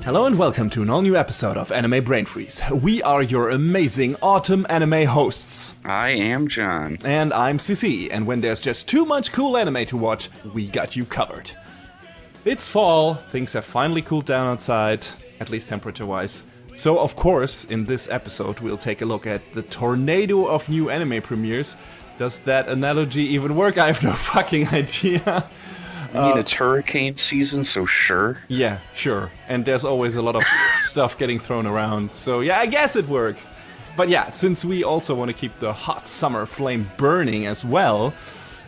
Hello and welcome to an all-new episode of Anime Brain Freeze. We are your amazing autumn anime hosts. I am John. And I'm CC, and when there's just too much cool anime to watch, we got you covered. It's fall, things have finally cooled down outside, at least temperature-wise. So of course, in this episode we'll take a look at the tornado of new anime premieres. Does that analogy even work? I have no fucking idea. I mean, it's hurricane season, so sure. Yeah, sure. And there's always a lot of stuff getting thrown around, so yeah, I guess it works. But yeah, since we also want to keep the hot summer flame burning as well,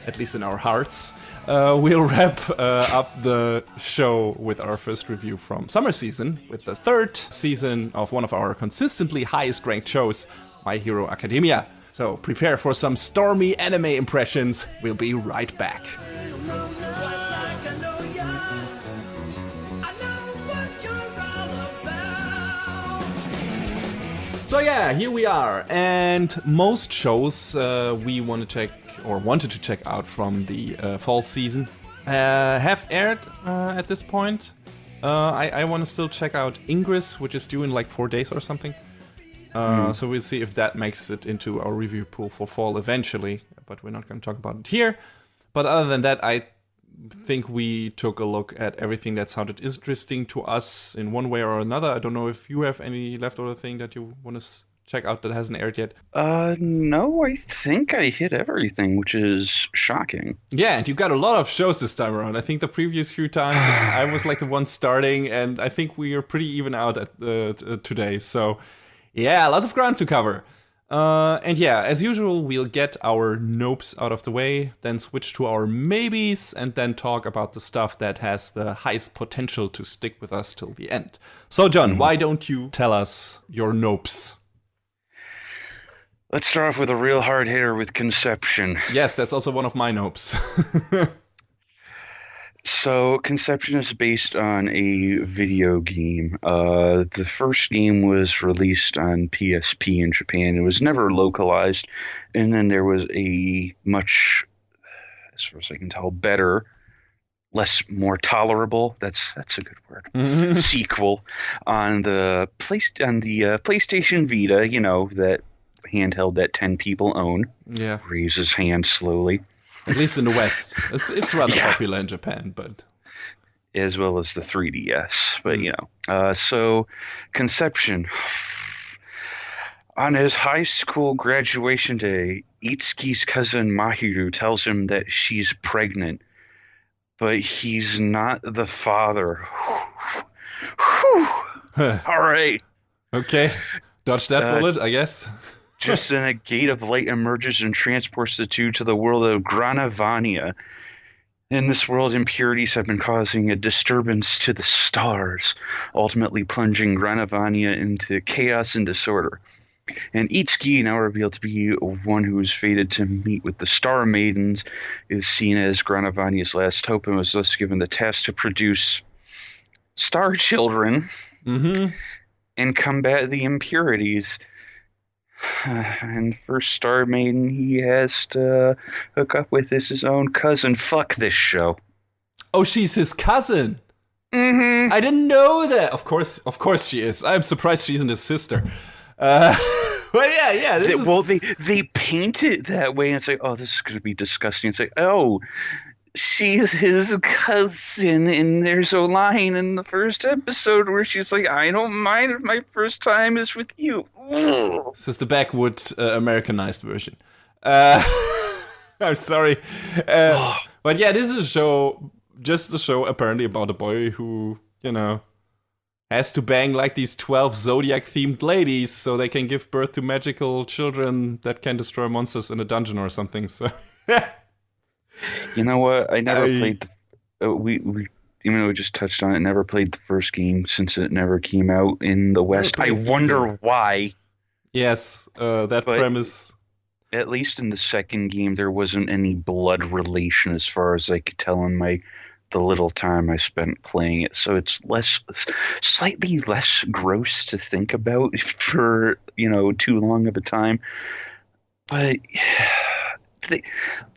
at least in our hearts, we'll wrap up the show with our first review from summer season, with the third season of one of our consistently highest ranked shows, My Hero Academia. So prepare for some stormy anime impressions. We'll be right back. So yeah, here we are, and most shows we wanted to check out from the fall season have aired at this point. I want to still check out Ingress, which is due in like 4 days or something. So we'll see if that makes it into our review pool for fall eventually, but we're not going to talk about it here. But other than that, I think we took a look at everything that sounded interesting to us in one way or another. I don't know if you have any leftover thing that you want to check out that hasn't aired yet. No, I think I hit everything, which is shocking. Yeah, and you got a lot of shows this time around. I think the previous few times I was like the one starting, and I think we are pretty even out at today. So yeah, lots of ground to cover. And yeah, as usual, we'll get our nopes out of the way, then switch to our maybes, and then talk about the stuff that has the highest potential to stick with us till the end. So John, why don't you tell us your nopes? Let's start off with a real hard hitter with Conception. Yes, that's also one of my nopes. So, Conception is based on a video game. The first game was released on PSP in Japan. It was never localized. And then there was a much, as far as I can tell, better, more tolerable, that's a good word, sequel on the PlayStation Vita, you know, that handheld that 10 people own. Yeah. Raise his hand slowly. At least in the West. It's rather popular in Japan, but... As well as the 3DS, but you know. So, Conception. On his high school graduation day, Itsuki's cousin Mahiru tells him that she's pregnant, but he's not the father. All right. Okay. Dodge that bullet, I guess. Just then a gate of light emerges and transports the two to the world of Granavania. In this world, impurities have been causing a disturbance to the stars, ultimately plunging Granavania into chaos and disorder. And Itsuki, now revealed to be one who is fated to meet with the Star Maidens, is seen as Granavania's last hope and was thus given the task to produce star children and combat the impurities. And first Star Maiden he has to hook up with is his own cousin. Fuck this show. Oh, she's his cousin. I didn't know that. Of course she is. I'm surprised she isn't his sister. But yeah. They paint it that way and say, oh, this is going to be disgusting. It's like, oh, she's his cousin, and there's a line in the first episode where she's like, I don't mind if my first time is with you. This is the backwoods Americanized version. I'm sorry. But yeah, this is just a show apparently about a boy who, you know, has to bang like these 12 Zodiac-themed ladies so they can give birth to magical children that can destroy monsters in a dungeon or something, so... You know what? I never played. We even though we just touched on it, never played the first game since it never came out in the West. I wonder why. Yes, that premise. At least in the second game, there wasn't any blood relation, as far as I could tell in the little time I spent playing it. So it's slightly less gross to think about for too long of a time. But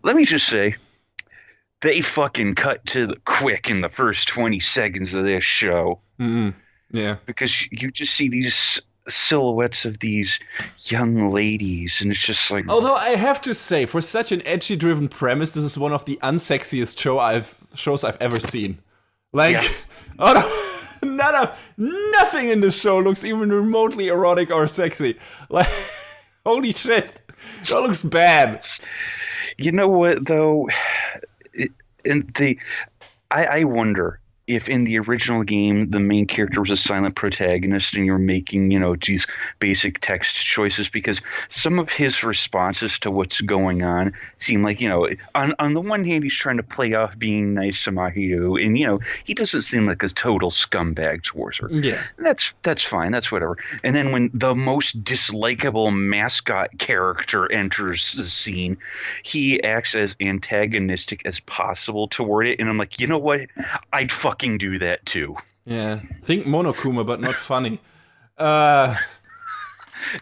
let me just say. They fucking cut to the quick in the first 20 seconds of this show. Yeah. because you just see these silhouettes of these young ladies, and it's just like, Although I have to say, for such an edgy-driven premise, this is one of the unsexiest shows I've ever seen. Like, Yeah. oh no, nothing in this show looks even remotely erotic or sexy. Like, holy shit, that looks bad. you know what though, in the I wonder if in the original game the main character was a silent protagonist and you're making, these basic text choices, because some of his responses to what's going on seem like, on the one hand he's trying to play off being nice to Mahito, and he doesn't seem like a total scumbag towards her. Yeah. That's fine, that's whatever. And then when the most dislikable mascot character enters the scene, he acts as antagonistic as possible toward it, and I'm like, you know what? I'd fucking do that too. Yeah. Think Monokuma, but not funny.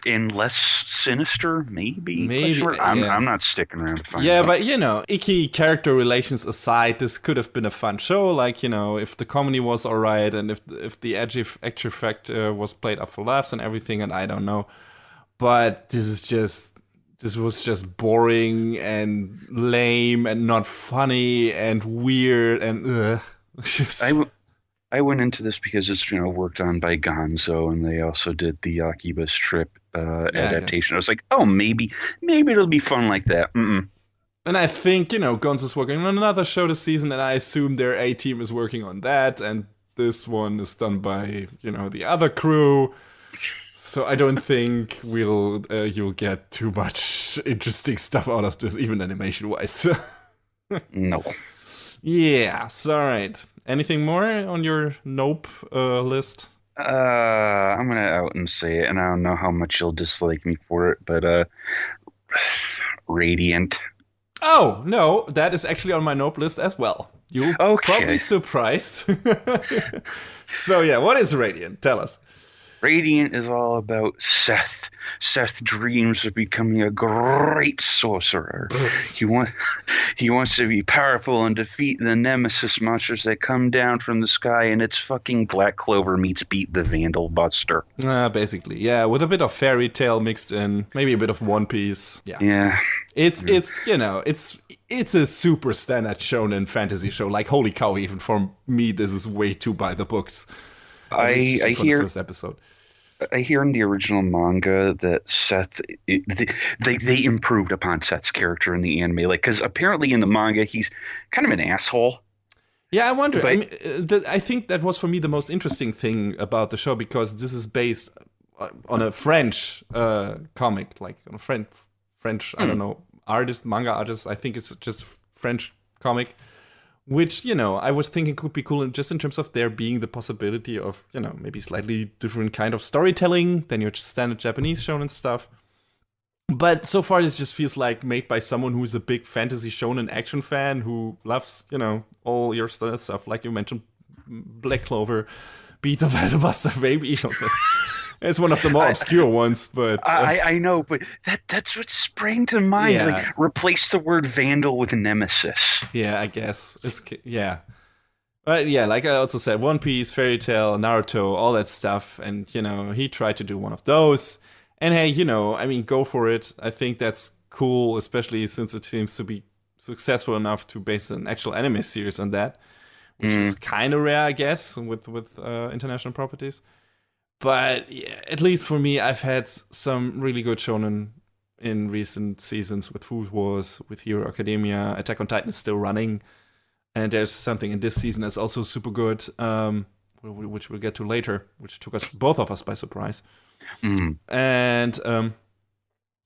And less sinister, maybe. Maybe, I'm not sticking around to find out. Yeah, but icky character relations aside, this could have been a fun show. Like, if the comedy was alright and if the edgy factor was played up for laughs and everything, and I don't know. But this was just boring and lame and not funny and weird and I went into this because it's worked on by Gonzo, and they also did the Akiba strip adaptation. I was like, oh, maybe it'll be fun like that. Mm-mm. And I think Gonzo's working on another show this season, and I assume their A team is working on that, and this one is done by the other crew. So I don't think you'll get too much interesting stuff out of this, even animation wise. No. Yeah, all right. Anything more on your nope list? I'm gonna out and say it, and I don't know how much you'll dislike me for it, but Radiant. Oh no, that is actually on my nope list as well. You'll probably surprised. So yeah, what is Radiant? Tell us. Radiant is all about Seth. Seth dreams of becoming a great sorcerer. He wants to be powerful and defeat the nemesis monsters that come down from the sky, and it's fucking Black Clover meets Beat the Vandal Buster. Basically, yeah, with a bit of fairy tale mixed in, maybe a bit of One Piece. Yeah. It's a super standard shonen fantasy show. Like, holy cow, even for me, this is way too by the books. I hear the first episode. I hear in the original manga that Seth, they improved upon Seth's character in the anime, like, because apparently in the manga he's kind of an asshole. Yeah, I wonder. I think that was for me the most interesting thing about the show, because this is based on a French comic, like on a French I don't know, manga artist. I think it's just French comic. Which, I was thinking could be cool just in terms of there being the possibility of, maybe slightly different kind of storytelling than your standard Japanese shonen stuff. But so far, this just feels like made by someone who's a big fantasy shonen action fan who loves, all your stuff. Like you mentioned, Black Clover, Beat the Buster, maybe. It's one of the more obscure ones, but I know, but that's what sprang to mind. Yeah. Like, replace the word vandal with nemesis. Yeah, I guess but yeah, like I also said, One Piece, Fairy Tail, Naruto, all that stuff, and he tried to do one of those, and hey, go for it. I think that's cool, especially since it seems to be successful enough to base an actual anime series on that, which is kind of rare, I guess, with international properties. But yeah, at least for me, I've had some really good shonen in recent seasons with Food Wars, with Hero Academia. Attack on Titan is still running. And there's something in this season that's also super good, which we'll get to later, which took both of us by surprise. And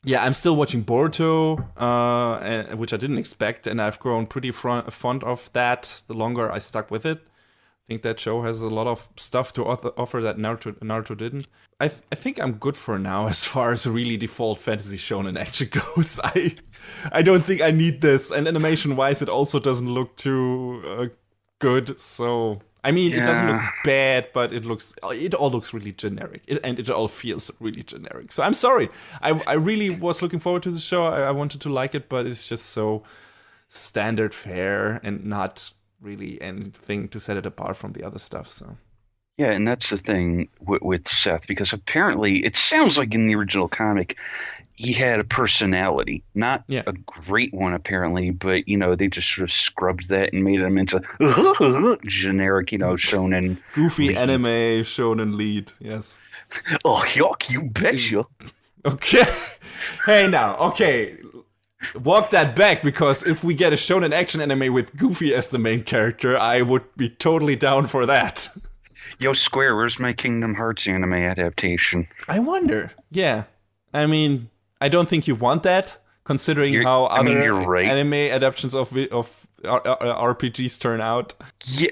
yeah, I'm still watching Boruto, which I didn't expect. And I've grown pretty fond of that the longer I stuck with it. I think that show has a lot of stuff to offer that Naruto didn't. I think I'm good for now as far as really default fantasy shonen action goes. I don't think I need this, and animation-wise, it also doesn't look too good. So I mean, It doesn't look bad, but it all looks really generic, and it all feels really generic. So I'm sorry. I really was looking forward to the show. I wanted to like it, but it's just so standard fare and not really anything to set it apart from the other stuff. So Yeah, and that's the thing with Seth, because apparently it sounds like in the original comic he had a personality, not Yeah. a great one apparently, but they just sort of scrubbed that and made him into generic, shonen Goofy lead. anime shonen lead, yes. Oh, yuck, you betcha. Okay. Hey now, okay. Walk that back, because if we get a shonen action anime with Goofy as the main character, I would be totally down for that. Yo, Square, where's my Kingdom Hearts anime adaptation? I wonder. Yeah. I mean, I don't think you want that, considering how other you're right. anime adaptations of RPGs turn out. Yeah.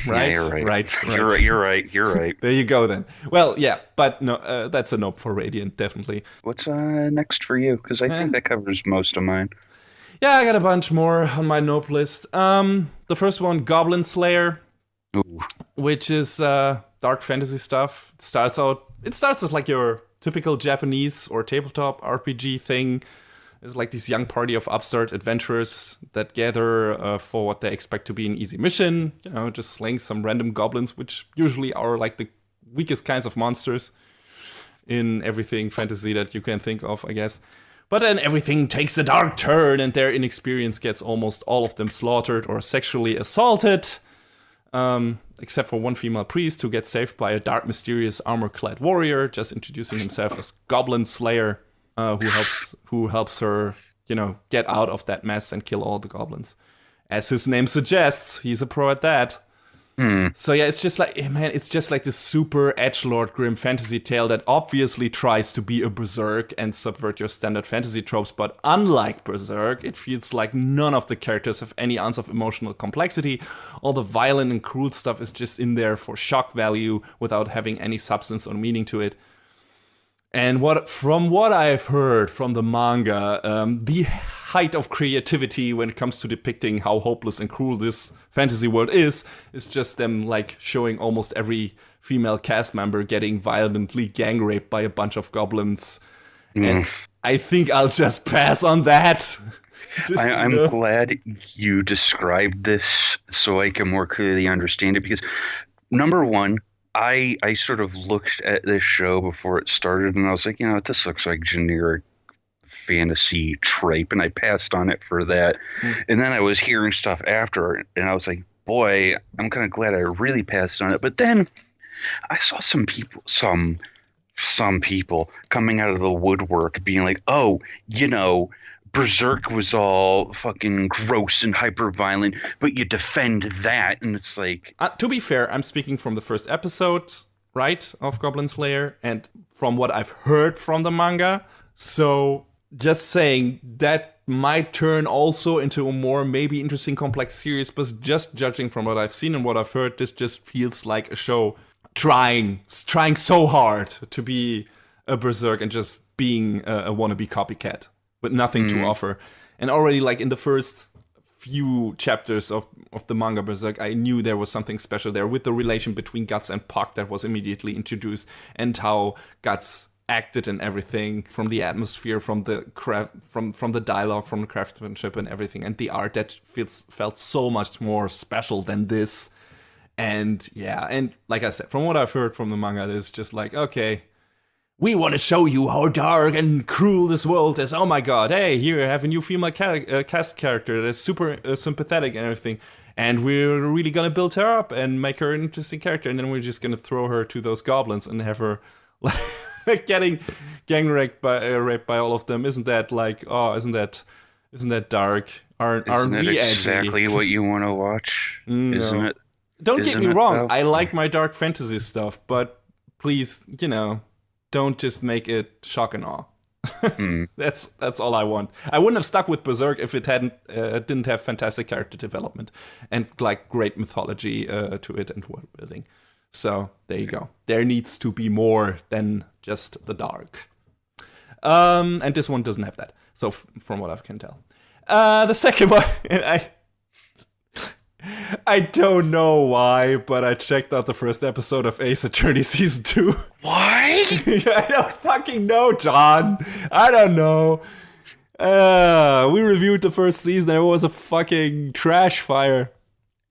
Right, Yeah, you're right. You're right. There you go then. Well, yeah, but no, that's a nope for Radiant, definitely. What's next for you? Because I think that covers most of mine. Yeah, I got a bunch more on my nope list. The first one, Goblin Slayer, Ooh. which is dark fantasy stuff. It starts as like your typical Japanese or tabletop RPG thing. It's like this young party of upstart adventurers that gather for what they expect to be an easy mission. Just slaying some random goblins, which usually are like the weakest kinds of monsters in everything fantasy that you can think of, I guess. But then everything takes a dark turn, and their inexperience gets almost all of them slaughtered or sexually assaulted. Except for one female priest who gets saved by a dark, mysterious, armor-clad warrior, just introducing himself as Goblin Slayer, who helps her, get out of that mess and kill all the goblins. As his name suggests, he's a pro at that. So yeah, it's just like this super edgelord grim fantasy tale that obviously tries to be a berserk and subvert your standard fantasy tropes, but unlike berserk, it feels like none of the characters have any ounce of emotional complexity. All the violent and cruel stuff is just in there for shock value without having any substance or meaning to it. And from what I've heard from the manga, the height of creativity when it comes to depicting how hopeless and cruel this fantasy world is just them like showing almost every female cast member getting violently gang raped by a bunch of goblins. And I think I'll just pass on that. I'm glad you described this so I can more clearly understand it, because number one, I sort of looked at this show before it started and I was like, this looks like generic fantasy tripe, and I passed on it for that. And then I was hearing stuff after and I was like, boy, I'm kind of glad I really passed on it. But then I saw some people coming out of the woodwork being like, oh, Berserk was all fucking gross and hyper violent, but you defend that, and it's like... to be fair, I'm speaking from the first episode, right, of Goblin Slayer, and from what I've heard from the manga. So, just saying, that might turn also into a more maybe interesting, complex series, but just judging from what I've seen and what I've heard, this just feels like a show trying so hard to be a Berserk and just being a wannabe copycat. With nothing to offer. And already like in the first few chapters of the manga Berserk, I knew there was something special there with the relation between Guts and Puck that was immediately introduced, and how Guts acted and everything, from the atmosphere, from the from the dialogue, from the craftsmanship and everything, and the art that felt so much more special than this. And yeah, and like I said, from what I've heard from the manga, it's just like, okay, we want to show you how dark and cruel this world is. Oh my god, hey, here I have a new female cast character that is super sympathetic and everything. And we're really gonna build her up and make her an interesting character. And then we're just gonna throw her to those goblins and have her like getting gang raped by all of them. Isn't that like, oh, isn't that dark? Aren't we edgy? Exactly what you want to watch? No. Isn't it? Don't get me wrong, I like my dark fantasy stuff, but please, don't just make it shock and awe. That's all I want. I wouldn't have stuck with Berserk if it didn't have fantastic character development and like great mythology to it and world building. So there you go. There needs to be more than just the dark. And this one doesn't have that. So from what I can tell, the second one, I don't know why, but I checked out the first episode of Ace Attorney Season 2. Why? I don't fucking know, John. I don't know. We reviewed the first season and it was a fucking trash fire.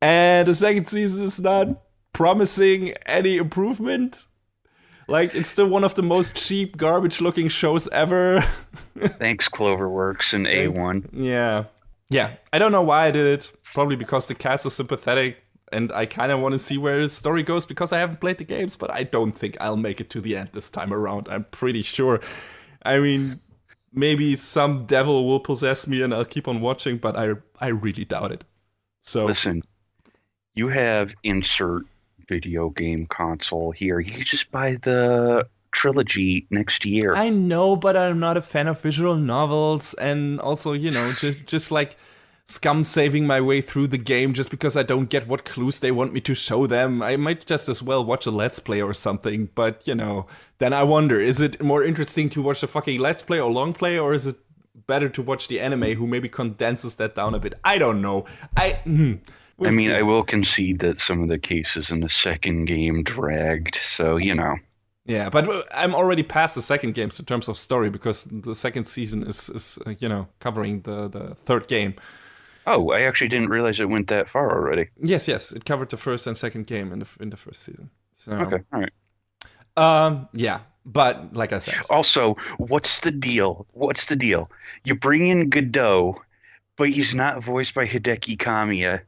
And the second season is not promising any improvement. Like, it's still one of the most cheap, garbage-looking shows ever. Thanks, Cloverworks and A1. Yeah. I don't know why I did it. Probably because the cast is sympathetic, and I kind of want to see where the story goes because I haven't played the games, but I don't think I'll make it to the end this time around. I'm pretty sure. I mean, maybe some devil will possess me and I'll keep on watching, but I really doubt it. So listen, you have insert video game console here. You could just buy the trilogy next year. I know, but I'm not a fan of visual novels, and also, just like scum saving my way through the game just because I don't get what clues they want me to show them. I might just as well watch a Let's Play or something, but then I wonder, is it more interesting to watch a fucking Let's Play or long play, or is it better to watch the anime who maybe condenses that down a bit? I don't know. I mean, I will concede that some of the cases in the second game dragged, so, Yeah, but I'm already past the second game in terms of story because the second season is covering the third game. Oh, I actually didn't realize it went that far already. Yes, it covered the first and second game in the first season. So, okay, all right. Yeah, but like I said. Also, what's the deal? You bring in Godot, but he's not voiced by Hideki Kamiya.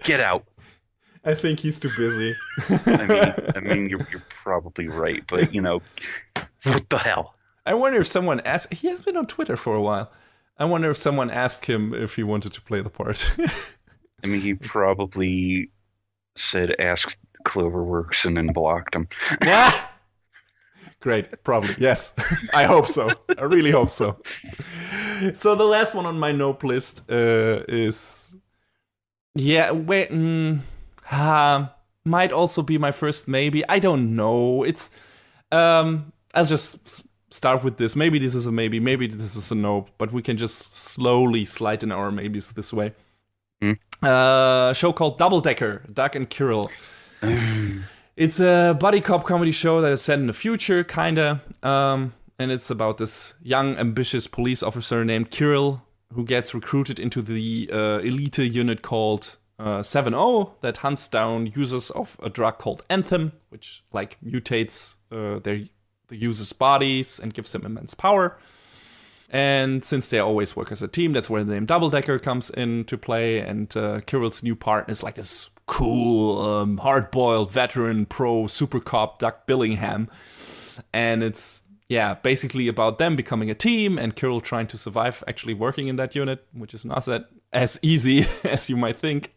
Get out. I think he's too busy. I mean, you're probably right, but what the hell? I wonder if someone asked. He has been on Twitter for a while. I wonder if someone asked him if he wanted to play the part. I mean, he probably said ask Cloverworks and then blocked him. Yeah. Great, probably yes. I hope so. I really hope so. So the last one on my nope list is. Yeah, wait. Might also be my first maybe. I don't know. It's I'll just start with this. Maybe this is a maybe. Maybe this is a nope. But we can just slowly slide in our maybes this way. Show called Double Decker, Doug and Kirill. It's a buddy cop comedy show that is set in the future, kinda. And it's about this young, ambitious police officer named Kirill who gets recruited into the elite unit called 7-0 that hunts down users of a drug called Anthem, which mutates the users' bodies and gives them immense power. And since they always work as a team, that's where the name Double Decker comes into play. And Kirill's new partner is this cool, hard-boiled veteran pro super cop Doug Billingham. And it's basically about them becoming a team and Kirill trying to survive actually working in that unit, which is not as easy as you might think.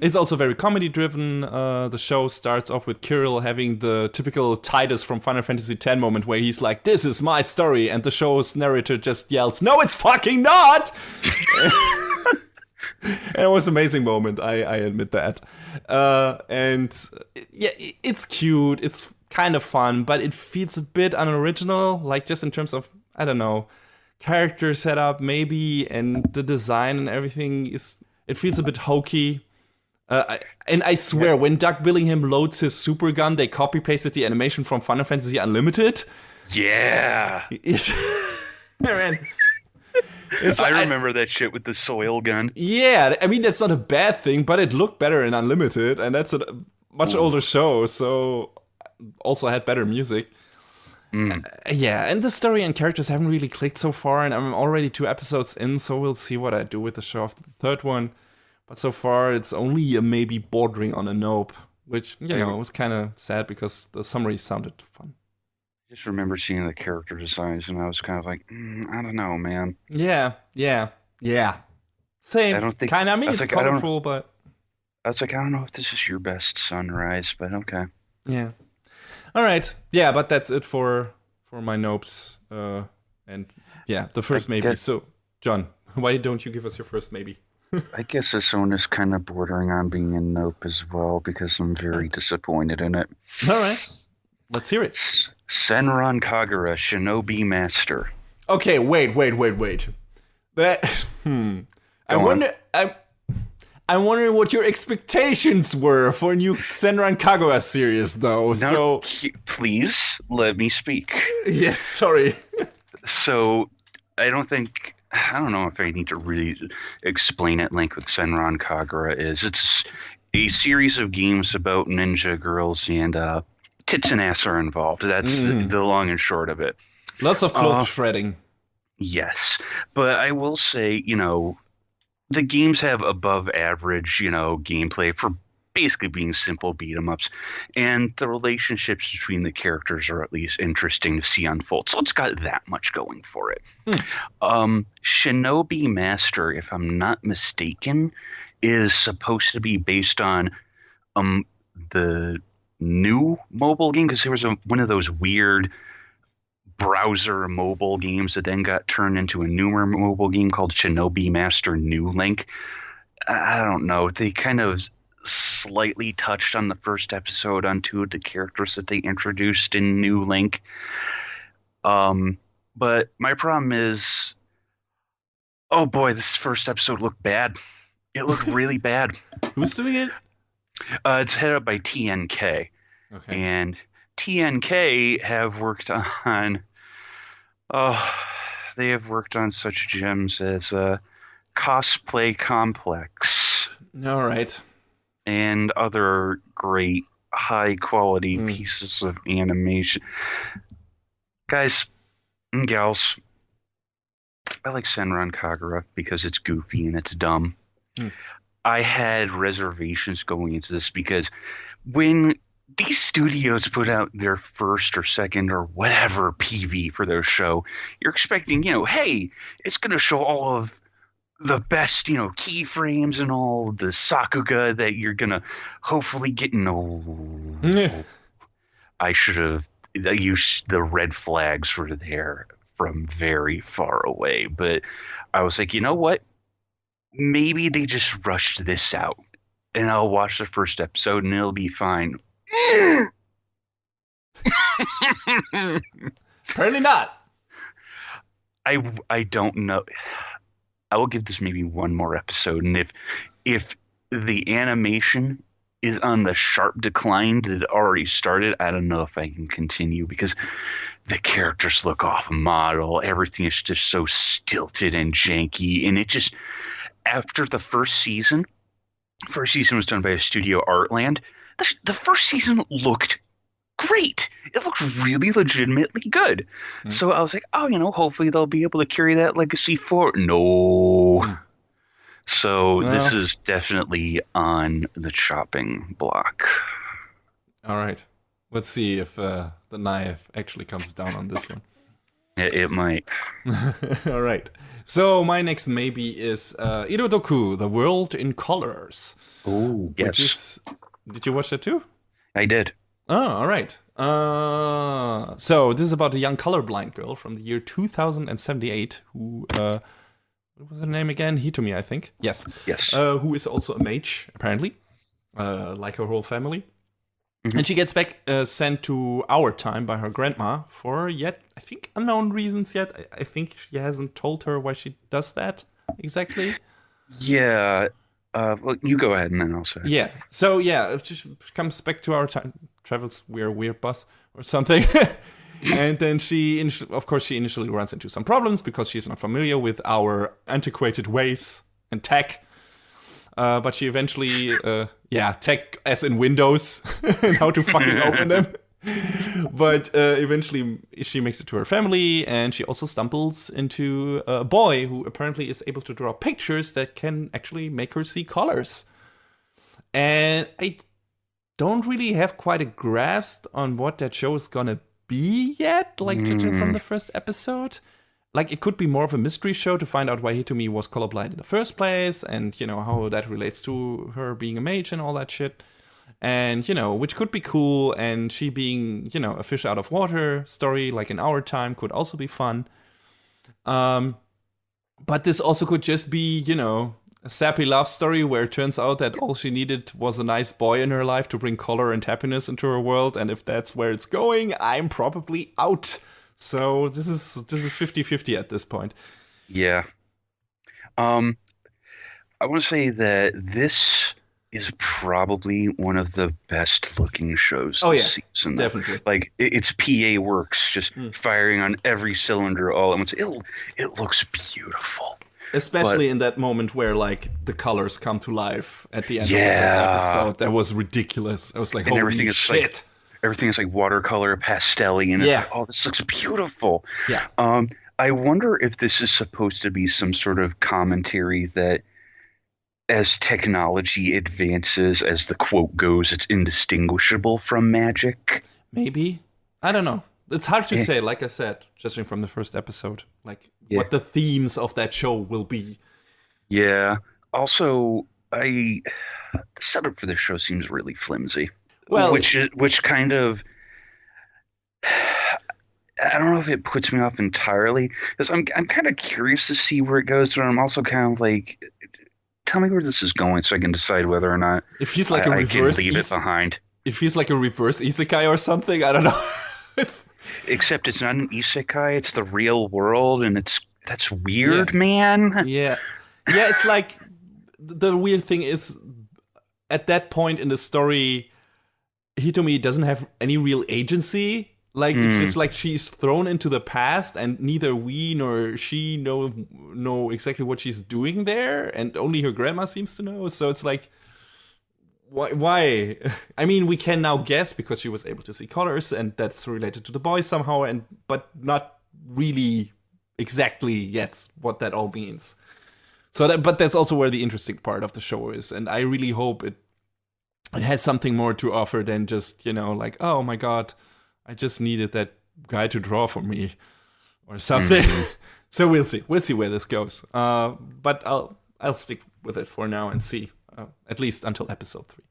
It's also very comedy-driven. The show starts off with Kirill having the typical Titus from Final Fantasy X moment where he's like, "This is my story," and the show's narrator just yells, "No, it's fucking not!" And it was an amazing moment, I admit that. It's cute, it's kind of fun, but it feels a bit unoriginal, just in terms of, I don't know, character setup maybe, and the design and everything it feels a bit hokey. And I swear, when Doug Billingham loads his super gun, they copy-pasted the animation from Final Fantasy Unlimited. Yeah. Man. I remember that shit with the soil gun. Yeah, I mean, that's not a bad thing, but it looked better in Unlimited, and that's a much older show, so also had better music. And the story and characters haven't really clicked so far, and I'm already 2 episodes in, so we'll see what I do with the show after the third one. But so far, it's only a maybe bordering on a nope, which, was kind of sad because the summary sounded fun. I just remember seeing the character designs, and I was kind of like, I don't know, man. Yeah. Same. I don't think. Kind of. I mean, it's colorful, but I was like, I don't know if this is your best Sunrise, but okay. Yeah. All right. Yeah, but that's it for my nopes. And the first maybe. So, John, why don't you give us your first maybe? I guess this one is kind of bordering on being a nope as well because I'm very disappointed in it. All right. Let's hear it. Senran Kagura, Shinobi Master. Okay, wait. That I'm wondering what your expectations were for a new Senran Kagura series, though. Please let me speak. Yes, sorry. So, I don't know if I need to really explain at length what Senran Kagura is. a series of games about ninja girls and tits and ass are involved. That's the long and short of it. Lots of clothes shredding. Yes, but I will say, the games have above average, gameplay for basically being simple beat 'em ups, and the relationships between the characters are at least interesting to see unfold. So it's got that much going for it. Shinobi Master, if I'm not mistaken, is supposed to be based on the new mobile game, because there was one of those weird browser mobile games that then got turned into a newer mobile game called Shinobi Master New Link. I don't know. They kind of slightly touched on the first episode on two of the characters that they introduced in New Link. But my problem is, oh boy, this first episode looked bad. It looked really bad. Who's doing it? It's headed up by TNK. Okay. And TNK have worked on, they have worked on such gems as Cosplay Complex. All right. And other great high quality pieces of animation. Guys and gals, I like Senran Kagura because it's goofy and it's dumb. I had reservations going into this because when these studios put out their first or second or whatever PV for their show, you're expecting, hey, it's going to show all of the best, keyframes and all the Sakuga that you're going to hopefully get. I should have used the red flags were there from very far away. But I was like, you know what? Maybe they just rushed this out. And I'll watch the first episode and it'll be fine. Apparently not. I don't know. I will give this maybe one more episode, and if the animation is on the sharp decline that it already started, I don't know if I can continue because the characters look off model. Everything is just so stilted and janky, and it just after the first season was done by a studio Artland. The first season looked great. It looked really legitimately good. So I was like, hopefully they'll be able to carry that legacy forward. No. So this is definitely on the chopping block. All right. Let's see if the knife actually comes down on this one. It might. All right. So my next maybe is IRODUKU, The World in Colors. Oh, yes. Did you watch that too? I did. Oh, all right. So this is about a young colorblind girl from the year 2078 who, what was her name again? Hitomi, I think. Yes. Yes. Who is also a mage, apparently, like her whole family. And she gets back sent to our time by her grandma for yet, I think, unknown reasons yet. I think she hasn't told her why she does that exactly. Yeah. Well, you go ahead and then I'll say. Yeah. So, yeah, she comes back to our time, travels weird bus or something. And then she initially runs into some problems because she's not familiar with our antiquated ways and tech. But she eventually, tech as in Windows, and how to fucking open them. But eventually she makes it to her family, and she also stumbles into a boy who apparently is able to draw pictures that can actually make her see colors. And I don't really have quite a grasp on what that show is gonna be yet, like judging from the first episode. Like, it could be more of a mystery show to find out why Hitomi was colorblind in the first place, and, how that relates to her being a mage and all that shit. And, which could be cool, and she being, a fish out of water story, like in our time, could also be fun. But this also could just be, a sappy love story where it turns out that all she needed was a nice boy in her life to bring color and happiness into her world, and if that's where it's going, I'm probably out. So this is 50-50 at this point. Yeah. I want to say that this is probably one of the best looking shows this season. Definitely. Like, its PA works, just firing on every cylinder all at once. It looks beautiful. Especially in that moment where, like, the colors come to life at the end of the first episode. That was ridiculous. I was like, and holy everything is shit. like everything is like watercolor, pastel-y, and it's like, oh, this looks beautiful. Yeah. I wonder if this is supposed to be some sort of commentary that as technology advances, as the quote goes, it's indistinguishable from magic. Maybe. I don't know. It's hard to say, like I said, judging from the first episode, like what the themes of that show will be. Yeah. Also, the setup for this show seems really flimsy. Well, which kind of, I don't know if it puts me off entirely, because I'm kind of curious to see where it goes, but I'm also kind of like, tell me where this is going so I can decide whether or not it feels like I can leave it behind. It feels like a reverse isekai or something. I don't know. Except it's not an isekai, it's the real world, and that's weird, man. Yeah. Yeah, it's like, the weird thing is, at that point in the story, Hitomi doesn't have any real agency. Like, it's just like she's thrown into the past, and neither we nor she know exactly what she's doing there, and only her grandma seems to know. So it's like, why? I mean, we can now guess because she was able to see colors, and that's related to the boys somehow, but not really exactly yet what that all means. But that's also where the interesting part of the show is, and I really hope it has something more to offer than just, like, oh my god, I just needed that guy to draw for me or something. So we'll see where this goes. But I'll stick with it for now and see, at least until episode 3.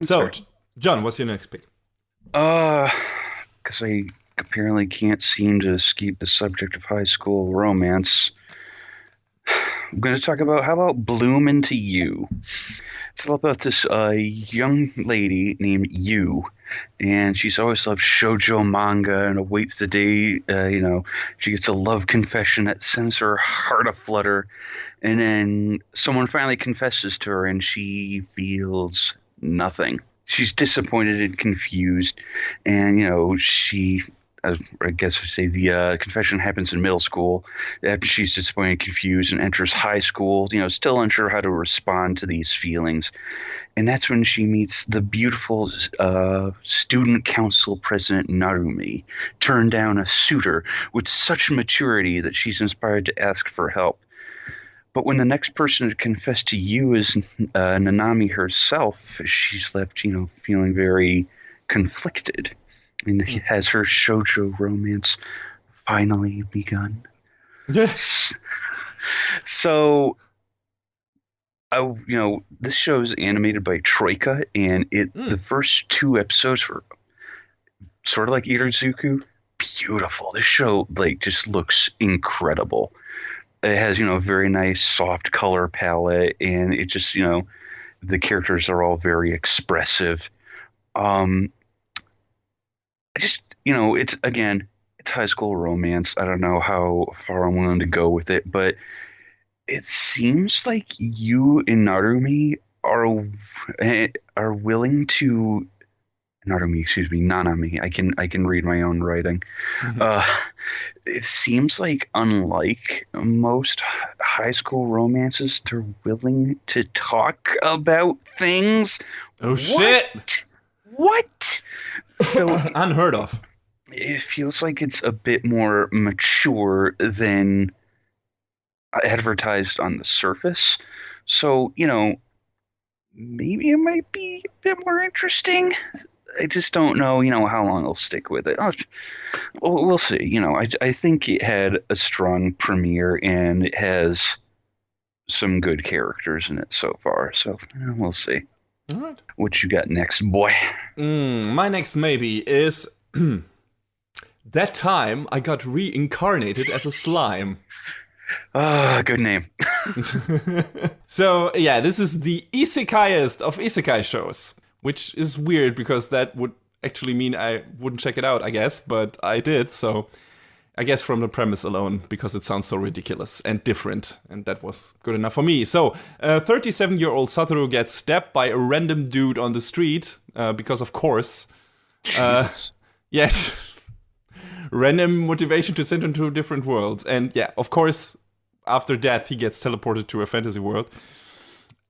So, John, what's your next pick? Because I apparently can't seem to escape the subject of high school romance. I'm going to talk about, how about Bloom Into You? It's all about this young lady named Yu, and she's always loved shoujo manga and awaits the day, she gets a love confession that sends her heart aflutter, and then someone finally confesses to her, and she feels nothing. She's disappointed and confused, and, I guess I say the confession happens in middle school. After she's disappointed and confused and enters high school, still unsure how to respond to these feelings. And that's when she meets the beautiful student council president Narumi, turned down a suitor with such maturity that she's inspired to ask for help. But when the next person to confess to you is Nanami herself, she's left, feeling very conflicted. And has her shoujo romance finally begun? Yes. So, this show is animated by Troika, and the first 2 episodes were sort of like IRODUKU. Beautiful. This show, just looks incredible. It has, a very nice soft color palette, and it just, the characters are all very expressive. It's high school romance. I don't know how far I'm willing to go with it, but it seems like you and Narumi are willing to. Nanami. I can read my own writing. It seems like, unlike most high school romances, they're willing to talk about things. Oh, shit! What? So unheard of. It feels like it's a bit more mature than advertised on the surface. So, maybe it might be a bit more interesting. I just don't know, how long I'll stick with it. We'll see. I think it had a strong premiere, and it has some good characters in it so far. So we'll see. All right. What you got next, boy? My next maybe is that time I got reincarnated as a slime. Good name. So, yeah, this is the isekaiest of isekai shows, which is weird because that would actually mean I wouldn't check it out, I guess, but I did, so I guess from the premise alone, because it sounds so ridiculous and different, and that was good enough for me. So, 37-year-old Satoru gets stabbed by a random dude on the street, because of course. Yes. Random motivation to send him to different worlds. And yeah, of course, after death, he gets teleported to a fantasy world.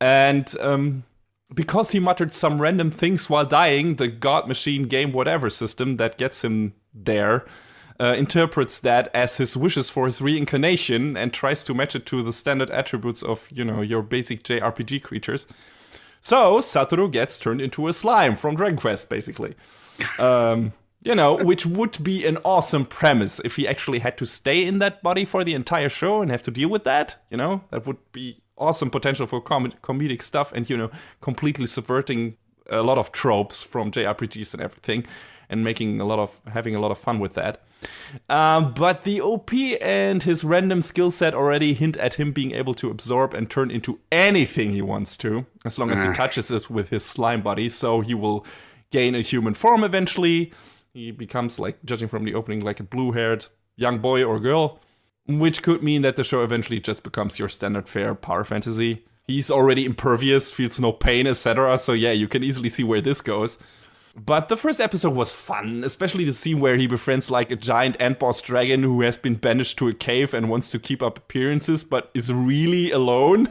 And because he muttered some random things while dying, the God Machine Game Whatever system that gets him there interprets that as his wishes for his reincarnation and tries to match it to the standard attributes of, your basic JRPG creatures. So Satoru gets turned into a slime from Dragon Quest, basically. Which would be an awesome premise if he actually had to stay in that body for the entire show and have to deal with that. That would be awesome potential for comedic stuff and, completely subverting a lot of tropes from JRPGs and everything and having a lot of fun with that. But the OP and his random skill set already hint at him being able to absorb and turn into anything he wants to, as long as he touches it with his slime body. So he will gain a human form eventually. He becomes, judging from the opening, like a blue-haired young boy or girl, which could mean that the show eventually just becomes your standard fare power fantasy. He's already impervious, feels no pain, etc. So yeah, you can easily see where this goes. But the first episode was fun, especially the scene where he befriends a giant end boss dragon who has been banished to a cave and wants to keep up appearances, but is really alone.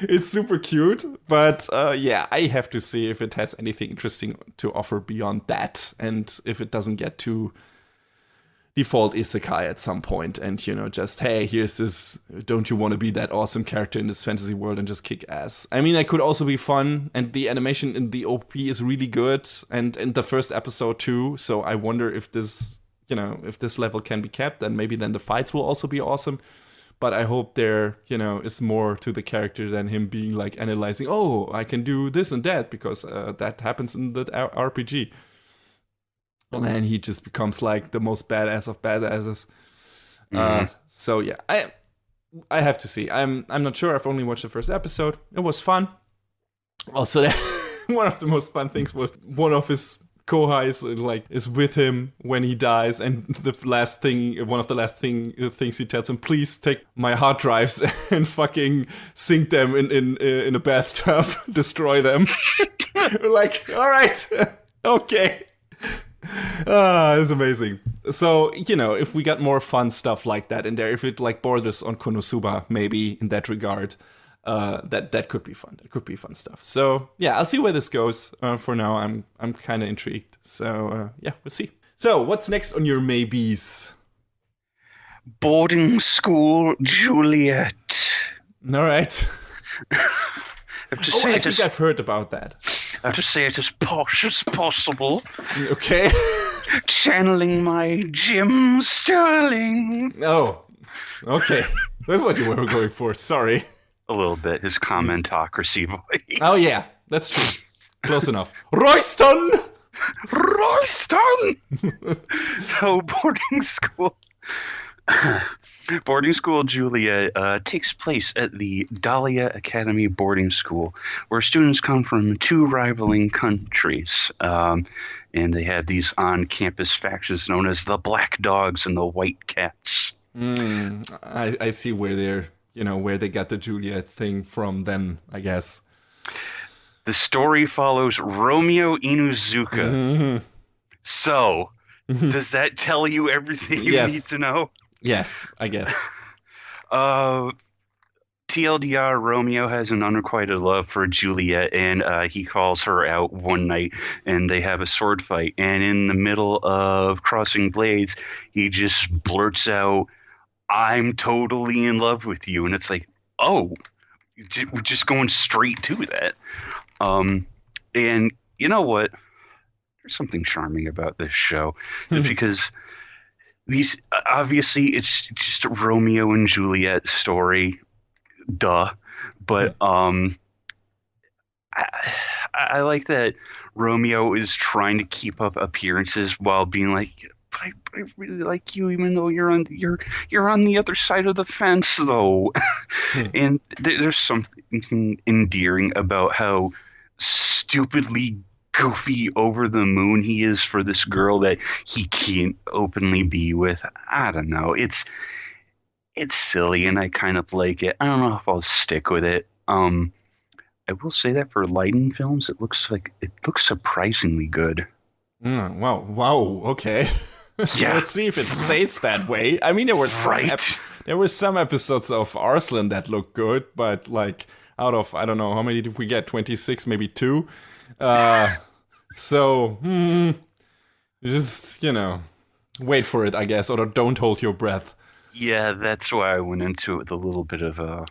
It's super cute, but I have to see if it has anything interesting to offer beyond that, and if it doesn't get to default isekai at some point, and just, hey, here's this, don't you want to be that awesome character in this fantasy world and just kick ass. I mean, that could also be fun, and the animation in the OP is really good, and in the first episode too, so I wonder if this, if this level can be kept, and maybe then the fights will also be awesome. But I hope there, is more to the character than him being analyzing, oh, I can do this and that because that happens in the RPG. And then he just becomes the most badass of badasses. So yeah, I have to see. I'm not sure. I've only watched the first episode. It was fun. Also, one of the most fun things was one of his Kohais is with him when he dies, and one of the last things he tells him, please take my hard drives and fucking sink them in a bathtub, destroy them. All right, okay. It's amazing. So, if we got more fun stuff like that in there, if it borders on Konosuba, maybe in that regard, that could be fun. It could be fun stuff. So yeah, I'll see where this goes. For now, I'm kind of intrigued. So we'll see. So what's next on your maybes? Boarding School Juliet. All right. I think I've heard about that. I have to say it as posh as possible. Okay. Channeling my Jim Sterling. Oh, okay. That's what you were going for. Sorry. A little bit. His commentocracy voice. Oh, yeah. That's true. Close enough. Royston! Royston! So, Boarding School Juliet takes place at the Dahlia Academy boarding school, where students come from two rivaling countries. And they have these on-campus factions known as the Black Dogs and the White Cats. I see where they're, where they got the Juliet thing from then, I guess. The story follows Romeo Inuzuka. Mm-hmm. So, does that tell you everything you need to know? Yes, I guess. TLDR, Romeo has an unrequited love for Juliet, and he calls her out one night, and they have a sword fight. And in the middle of crossing blades, he just blurts out, "I'm totally in love with you." And it's like, oh, we're just going straight to that. And you know what? There's something charming about this show, just because these obviously it's just a Romeo and Juliet story, duh. But I like that Romeo is trying to keep up appearances while being like, but I really like you, even though you're on the other side of the fence, though. And there's something endearing about how stupidly goofy, over the moon he is for this girl that he can't openly be with. I don't know. It's silly, and I kind of like it. I don't know if I'll stick with it. I will say that for Leiden films, it looks surprisingly good. Wow. Okay. Yeah. Let's see if it stays that way. I mean, there were some episodes of Arslan that looked good, but like out of, I don't know, how many did we get? 26, maybe 2? So, just, wait for it, I guess, or don't hold your breath. Yeah, that's why I went into it with a little bit of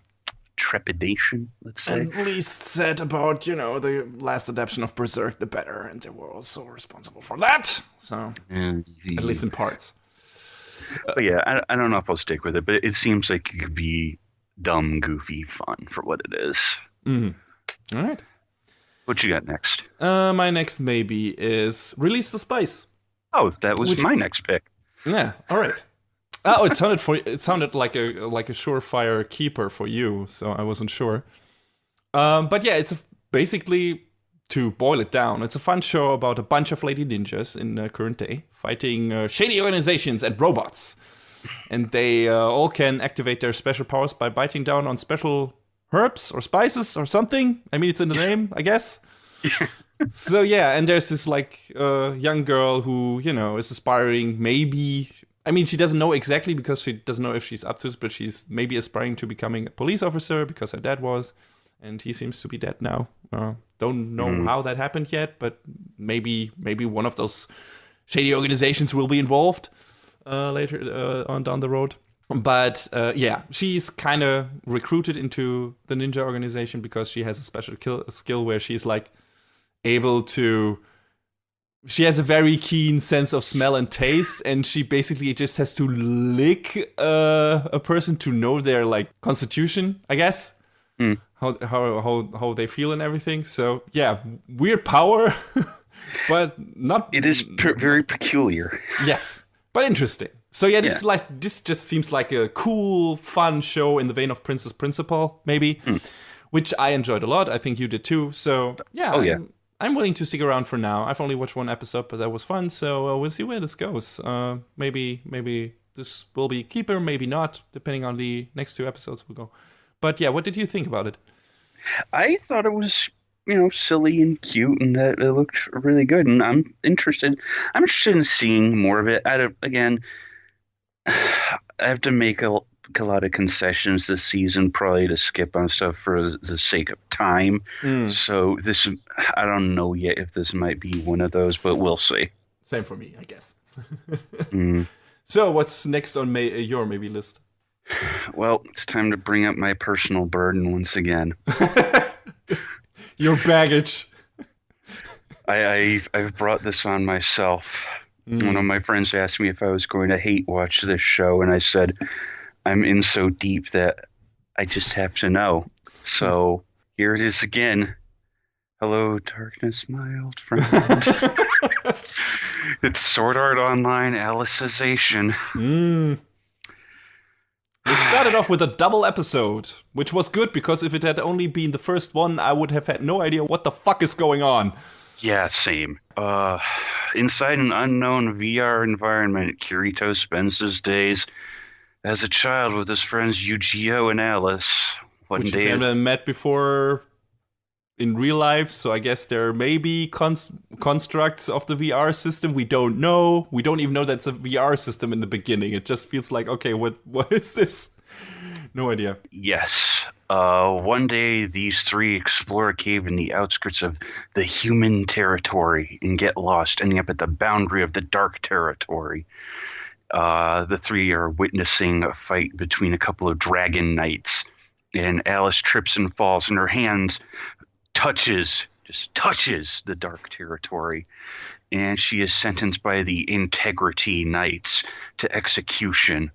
trepidation, let's say. At least said about, the last adaptation of Berserk, the better, and they were also responsible for that. So, at least in parts. But yeah, I don't know if I'll stick with it, but it seems like it could be dumb, goofy fun for what it is. Mm-hmm. All right. What you got next? My next maybe is Release the Spyce. Oh, that was my next pick. Yeah, all right. Oh, it sounded like a surefire keeper for you, so I wasn't sure. But yeah, it's basically, to boil it down, it's a fun show about a bunch of lady ninjas in the current day fighting shady organizations and robots. And they all can activate their special powers by biting down on special herbs or spices or something. I mean, it's in the name, I guess. So yeah, and there's this young girl who, is aspiring, maybe. I mean, she doesn't know exactly because she doesn't know if she's up to this, but she's maybe aspiring to becoming a police officer because her dad was, and he seems to be dead now. Don't know how that happened yet, but maybe one of those shady organizations will be involved later on down the road. But yeah, she's kind of recruited into the ninja organization because she has a special skill where she's like able to. She has a very keen sense of smell and taste, and she basically just has to lick a person to know their constitution, I guess. How they feel and everything. So yeah, weird power, but not. It is very peculiar. Yes, but interesting. So yeah, this just seems like a cool, fun show in the vein of Princess Principal, maybe, which I enjoyed a lot. I think you did too. So yeah. Oh yeah. I'm willing to stick around for now. I've only watched one episode, but that was fun. So we'll see where this goes. Maybe this will be keeper, maybe not, depending on the next 2 episodes we'll go. But yeah, what did you think about it? I thought it was, silly and cute, and that it looked really good. And I'm interested in seeing more of it. Again, I have to make a lot of concessions this season, probably to skip on stuff for the sake of time. So I don't know yet if this might be one of those, but we'll see. Same for me, I guess. So what's next on your maybe list? Well, it's time to bring up my personal burden once again. Your baggage. I've brought this on myself. One of my friends asked me if I was going to hate watch this show, and I said, I'm in so deep that I just have to know. So here it is again. Hello, darkness, my old friend. It's Sword Art Online Alicization. Which started off with a double episode, which was good because if it had only been the first one, I would have had no idea what the fuck is going on. Yeah, same. Inside an unknown VR environment, Kirito spends his days as a child with his friends Yu-Gi-Oh and Alice. Which they haven't met before in real life, so I guess there may be constructs of the VR system. We don't know. We don't even know that's a VR system in the beginning. It just feels like, okay, what is this? No idea. Yes. One day, these 3 explore a cave in the outskirts of the human territory and get lost, ending up at the boundary of the dark territory. The 3 are witnessing a fight between a couple of dragon knights, and Alice trips and falls, and her hand touches the dark territory, and she is sentenced by the Integrity Knights to execution.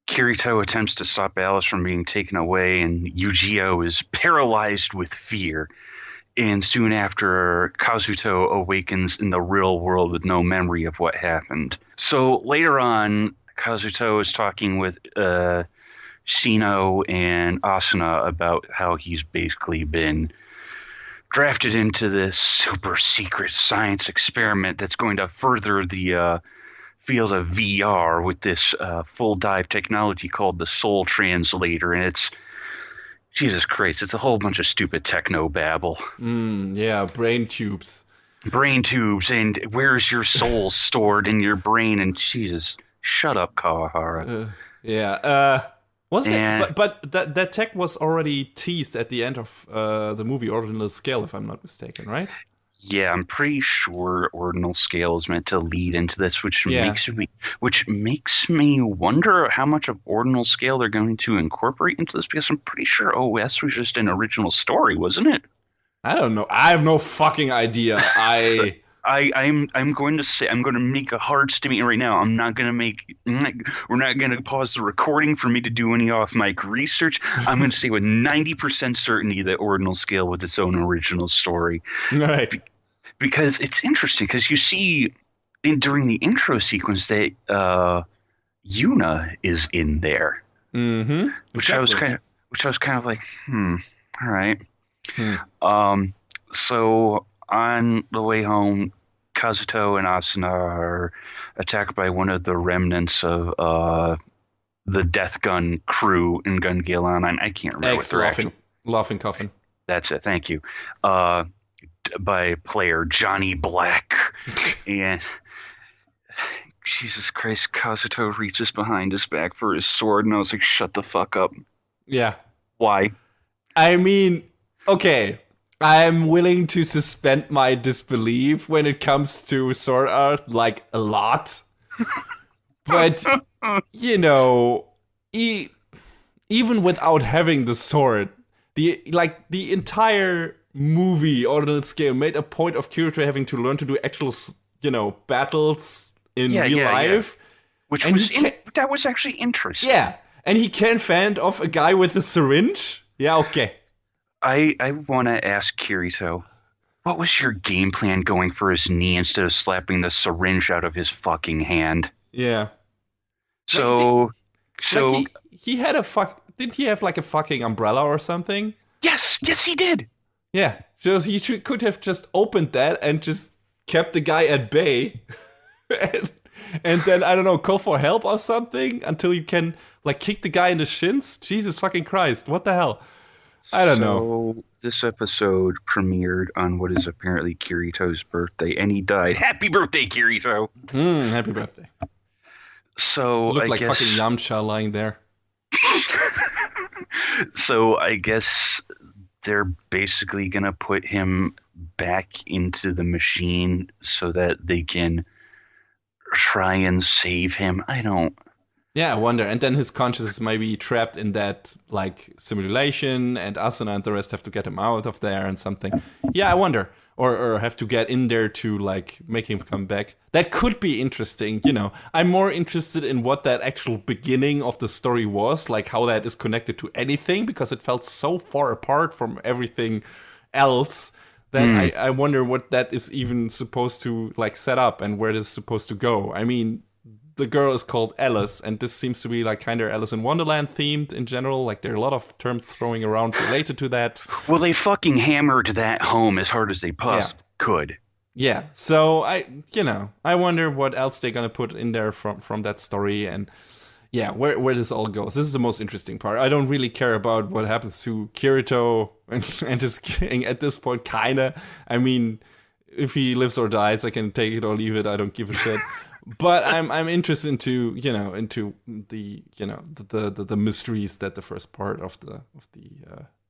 Kirito attempts to stop Alice from being taken away, and Yu-Gi-Oh is paralyzed with fear. And soon after, Kazuto awakens in the real world with no memory of what happened. So later on, Kazuto is talking with Shino and Asuna about how he's basically been drafted into this super secret science experiment that's going to further the field of VR with this full dive technology called the Soul Translator. And it's, Jesus Christ, it's a whole bunch of stupid techno babble. Yeah, brain tubes. brain tubes and where's your soul stored in your brain? And Jesus, shut up, Kawahara. Yeah. Wasn't And it? But that tech was already teased at the end of the movie Ordinal Scale, if I'm not mistaken, right? yeah, I'm pretty sure ordinal scale is meant to lead into this, which makes me wonder how much of ordinal scale they're going to incorporate into this, because I'm pretty sure OS was just an original story, wasn't it? I don't know. I have no fucking idea. I'm going to say, I'm going to make a hard statement right now. We're not going to pause the recording for me to do any off mic research. I'm going to say with 90% certainty that ordinal scale was its own original story. Right. Because it's interesting, because you see during the intro sequence that Yuna is in there, Mm-hmm. which I was kind of like, all right. So on the way home, Kazuto and Asuna are attacked by one of the remnants of the Death Gun crew in Gun Gale Online. I can't remember what their actual. Laughing Coffin. That's it. Thank you. By player Johnny Black. And Jesus Christ, Kazuto reaches behind his back for his sword, and I was like, shut the fuck up. Yeah. Why? I mean, okay. I'm willing to suspend my disbelief when it comes to sword art, like, a lot. But, you know, even without having the sword, the entire movie, Ordinal Scale, made a point of Kirito having to learn to do actual, battles in real life. Which and that was actually interesting. Yeah, and he can fend off a guy with a syringe? Yeah, okay. I want to ask Kirito, what was your game plan going for his knee instead of slapping the syringe out of his fucking hand? Yeah. So, he had didn't he have like a fucking umbrella or something? Yes, he did. Yeah, so he could have just opened that and just kept the guy at bay, and then I don't know, call for help or something until you can like kick the guy in the shins. Jesus fucking Christ, what the hell? I don't know. So this episode premiered on what is apparently Kirito's birthday, and he died. Happy birthday, Kirito! Happy birthday. So Looked I like guess, fucking Yamcha lying there. So I guess they're basically gonna put him back into the machine so that they can try and save him. Yeah, I wonder. And then his consciousness may be trapped in that, like, simulation, and Asuna and the rest have to get him out of there and something. Yeah, I wonder. Or have to get in there to, like, make him come back. That could be interesting, you know. I'm more interested in what that actual beginning of the story was, like how that is connected to anything, because it felt so far apart from everything else that I wonder what that is even supposed to, like, set up and where it is supposed to go. I mean, the girl is called Alice, and this seems to be like kind of Alice in Wonderland themed in general. Like there are a lot of terms throwing around related to that. Well, they fucking hammered that home as hard as they possibly could. Yeah, so I wonder what else they're gonna put in there from that story, and yeah, where this all goes. This is the most interesting part. I don't really care about what happens to Kirito and his gang at this point. Kinda, I mean, if he lives or dies, I can take it or leave it. I don't give a shit. But I'm interested into the the mysteries that the first part of the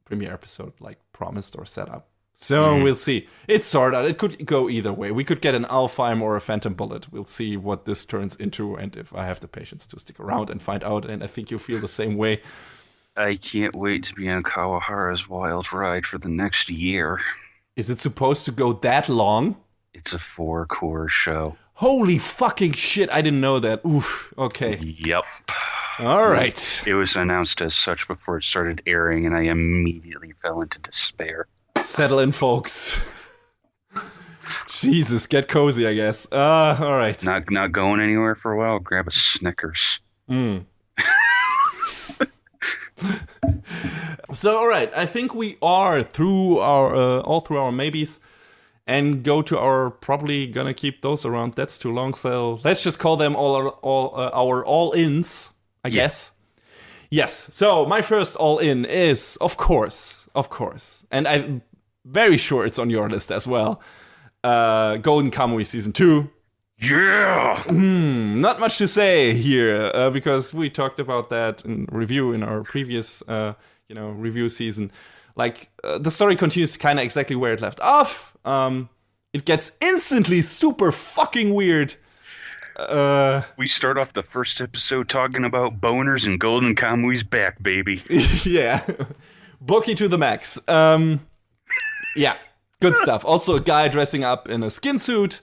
premiere episode like promised or set up. So we'll see. It's sort out. It could go either way. We could get an Alfheim or a Phantom Bullet. We'll see what this turns into, and if I have the patience to stick around and find out. And I think you feel the same way. I can't wait to be on Kawahara's wild ride for the next year. Is it supposed to go that long? It's a 4-core show. Holy fucking shit, I didn't know that. Oof, okay. Yep. All right. It was announced as such before it started airing, and I immediately fell into despair. Settle in, folks. Jesus, get cozy, I guess. All right. Not going anywhere for a while. Grab a Snickers. So, all right. I think we are through all through our maybes. And go to our, probably gonna keep those around. That's too long, so let's just call them our all-ins, I guess. Yes, so my first all-in is, of course, and I'm very sure it's on your list as well, Golden Kamuy Season 2. Yeah! Not much to say here, because we talked about that in our previous, review season. Like, the story continues kind of exactly where it left off. It gets instantly super fucking weird. We start off the first episode talking about boners and Golden Kamuy's back, baby. Yeah. Bookie to the max. Yeah, good stuff. Also, a guy dressing up in a skin suit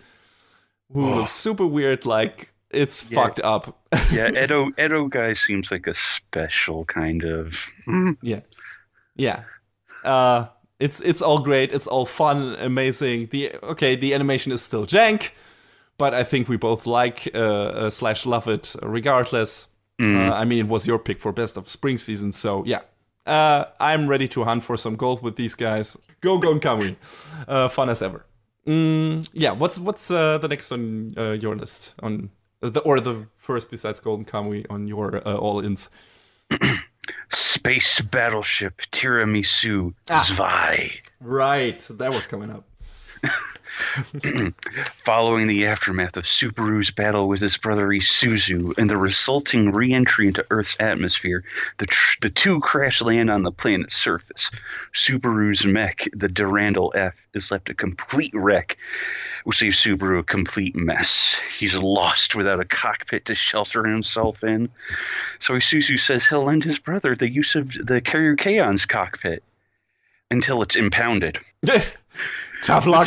who looks super weird, like it's fucked up. Yeah, Edo guy seems like a special kind of. Yeah. It's all great. It's all fun, amazing. The animation is still jank, but I think we both like / love it regardless. I mean, it was your pick for best of spring season, so yeah. I'm ready to hunt for some gold with these guys. Go Kamuy. Fun as ever. Yeah, what's the next on your list? On the first besides Golden Kamuy on your all-ins? Space Battleship Tiramisu Zwei. Right, that was coming up. Following the aftermath of Subaru's battle with his brother Isuzu and the resulting re-entry into Earth's atmosphere, the two crash land on the planet's surface. Subaru's mech, the Durandal F, is left a complete wreck, which leaves Subaru a complete mess. He's lost without a cockpit to shelter himself in. So Isuzu says he'll lend his brother the use of the Karukeon's cockpit until it's impounded. Tough luck.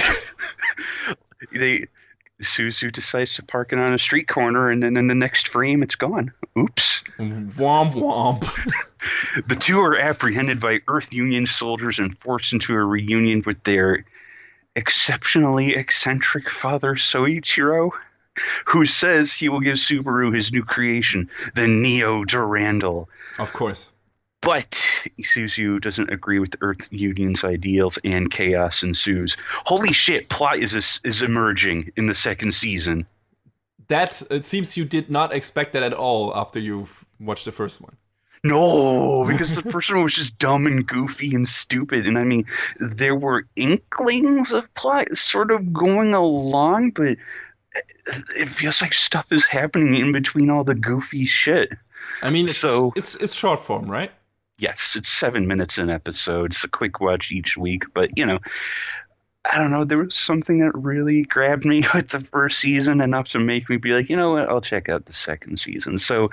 Suzu decides to park it on a street corner, and then in the next frame, it's gone. Oops. Womp womp. The two are apprehended by Earth Union soldiers and forced into a reunion with their exceptionally eccentric father, Soichiro, who says he will give Subaru his new creation, the Neo Durandal. Of course. But Isuzu doesn't agree with the Earth Union's ideals, and chaos ensues. Holy shit, plot is emerging in the second season. It seems you did not expect that at all after you've watched the first one. No, because the first one was just dumb and goofy and stupid. And I mean, there were inklings of plot sort of going along, but it feels like stuff is happening in between all the goofy shit. I mean, it's short form, right? Yes, it's 7 minutes an episode. It's a quick watch each week. But, I don't know. There was something that really grabbed me with the first season enough to make me be like, you know what? I'll check out the second season. So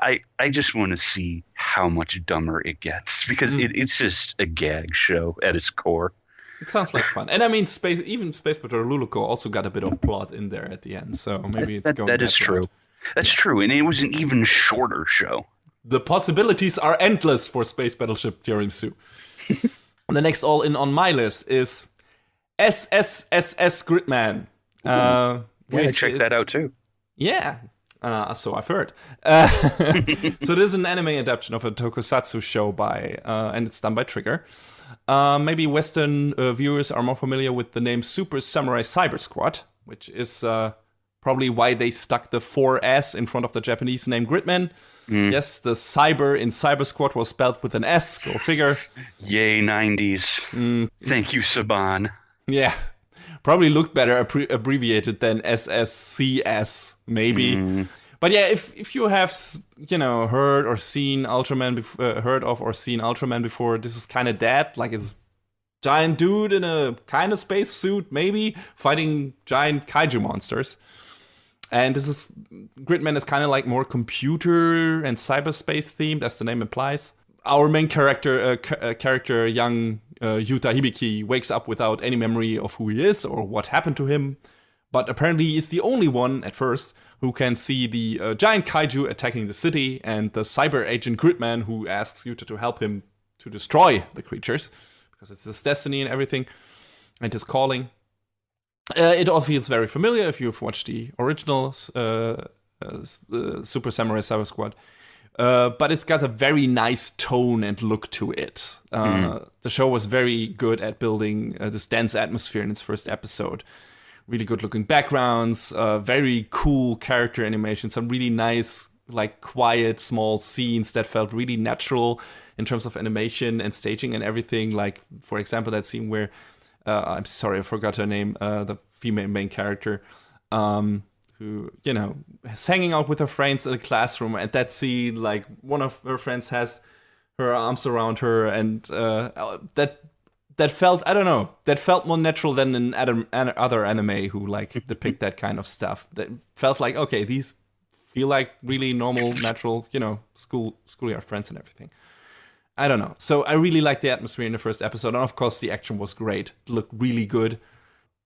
I just want to see how much dumber it gets, because it's just a gag show at its core. It sounds like fun. And I mean, Space Battle Luluko also got a bit of plot in there at the end. So maybe it's going that is true. That's true. And it was an even shorter show. The possibilities are endless for Space Battleship Tiramisu. The next all-in on my list is SSSS.GRIDMAN. I checked that out too. Yeah, so I've heard. So this is an anime adaptation of a tokusatsu show and it's done by Trigger. Maybe Western viewers are more familiar with the name Super Samurai Cyber Squad, which is probably why they stuck the 4S in front of the Japanese name Gridman. Yes, the cyber in Cyber Squad was spelled with an S, go figure. Yay, 90s. Thank you, Saban. Yeah, probably looked better abbreviated than SSCS, maybe. But yeah, if you have, heard or seen Ultraman, heard of or seen Ultraman before, this is kind of that. Like, it's giant dude in a kind of space suit, maybe, fighting giant kaiju monsters. And Gridman is kind of like more computer and cyberspace themed, as the name implies. Our main character, young Yuta Hibiki, wakes up without any memory of who he is or what happened to him. But apparently he's the only one, at first, who can see the giant kaiju attacking the city, and the cyber agent Gridman, who asks Yuta to help him to destroy the creatures, because it's his destiny and everything, and his calling. It all feels very familiar if you've watched the original Super Samurai Cyber Squad. But it's got a very nice tone and look to it. The show was very good at building this dense atmosphere in its first episode. Really good looking backgrounds, very cool character animation, some really nice, like, quiet, small scenes that felt really natural in terms of animation and staging and everything. Like, for example, that scene where I'm sorry, I forgot her name. The female main character, who, you know, is hanging out with her friends in a classroom. At that scene, like, one of her friends has her arms around her, and that felt, I don't know, that felt more natural than in other anime who, like, depict that kind of stuff. That felt like, okay, these feel like really normal, natural, you know, schoolyard friends and everything. I don't know. So I really liked the atmosphere in the first episode, and of course the action was great. It looked really good.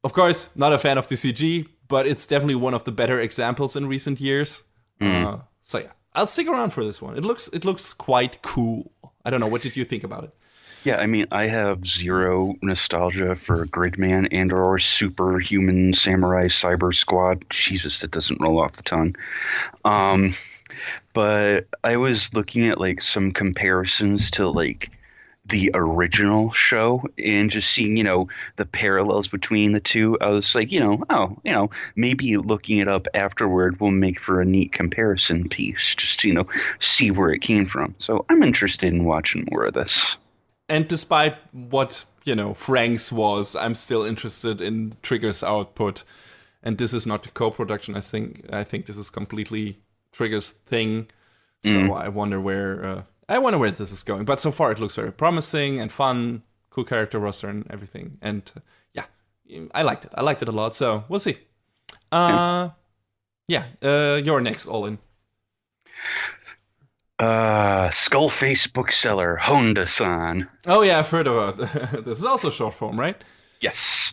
Of course, not a fan of the CG, but it's definitely one of the better examples in recent years. So yeah, I'll stick around for this one. It looks quite cool. I don't know. What did you think about it? Yeah, I mean, I have zero nostalgia for Gridman and or Superhuman Samurai Cyber Squad. Jesus, that doesn't roll off the tongue. But I was looking at like some comparisons to like the original show and just seeing, you know, the parallels between the two. I was like, maybe looking it up afterward will make for a neat comparison piece, just to, you know, see where it came from. So I'm interested in watching more of this. And despite what, you know, Frank's was, I'm still interested in Trigger's output. And this is not a co-production. I think this is completely Trigger's thing. So I wonder where this is going. But so far it looks very promising and fun, cool character roster and everything. And yeah, I liked it. I liked it a lot. So we'll see. Your next all-in. Skullface Bookseller, Honda-san. Oh yeah, I've heard about it. This is also short form, right? Yes.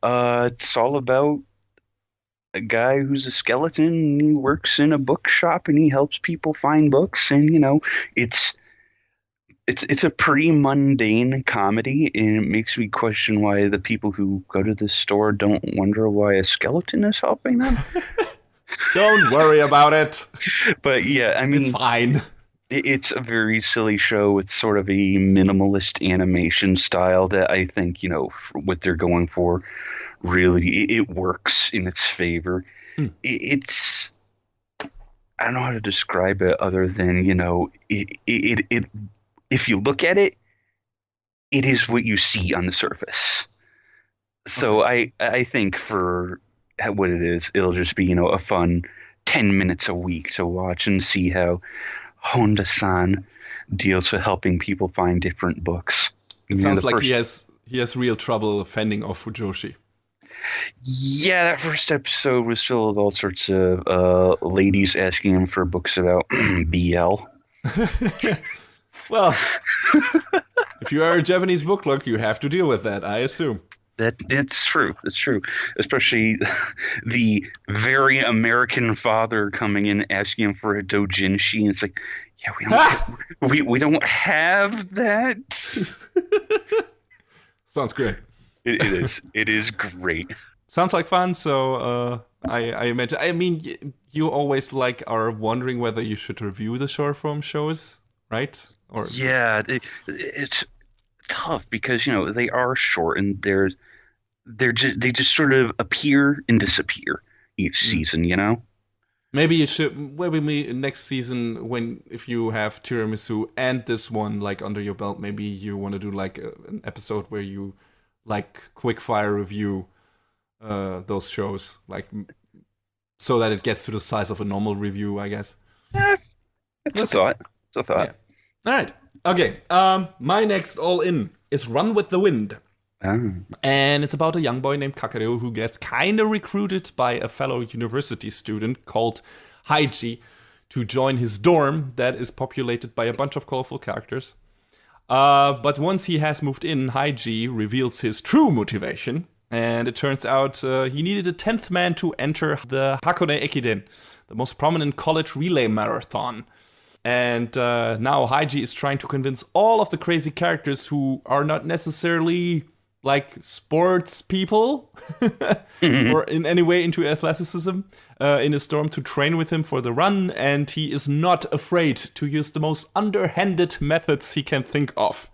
It's all about a guy who's a skeleton and he works in a bookshop and he helps people find books, and you know, it's a pretty mundane comedy, and it makes me question why the people who go to this store don't wonder why a skeleton is helping them. Don't worry about it. But yeah, I mean, it's fine. It's a very silly show with sort of a minimalist animation style that I think, you know, for what they're going for, really, it works in its favor. It's, I don't know how to describe it other than, you know, it if you look at it, it is what you see on the surface. So okay. I think for what it is, it'll just be, you know, a fun 10 minutes a week to watch and see how Honda-san deals with helping people find different books. It sounds like he has real trouble fending off Fujoshi. Yeah, that first episode was filled with all sorts of ladies asking him for books about BL. Well, if you are a Japanese book clerk, you have to deal with that, I assume. That's true. It's true. Especially the very American father coming in asking him for a doujinshi, and it's like, yeah, we don't have that. Sounds great. It is. It is great. Sounds like fun. So I imagine. I mean, you always are wondering whether you should review the short form shows, right? Or yeah, it's tough because, you know, they are short and they just sort of appear and disappear each season, you know. Maybe next season, if you have Tiramisu and this one like under your belt, maybe you want to do like an episode where you like quick fire review those shows, like so that it gets to the size of a normal review, I guess. It's a thought. It's a thought. Yeah. All right. Okay. My next all-in is Run with the Wind. And it's about a young boy named Kirill who gets kind of recruited by a fellow university student called Haiji to join his dorm that is populated by a bunch of colorful characters. But once he has moved in, Haiji reveals his true motivation. And it turns out he needed a 10th man to enter the Hakone Ekiden, the most prominent college relay marathon. And now Haiji is trying to convince all of the crazy characters who are not necessarily like sports people or in any way into athleticism in his dorm to train with him for the run. And he is not afraid to use the most underhanded methods he can think of.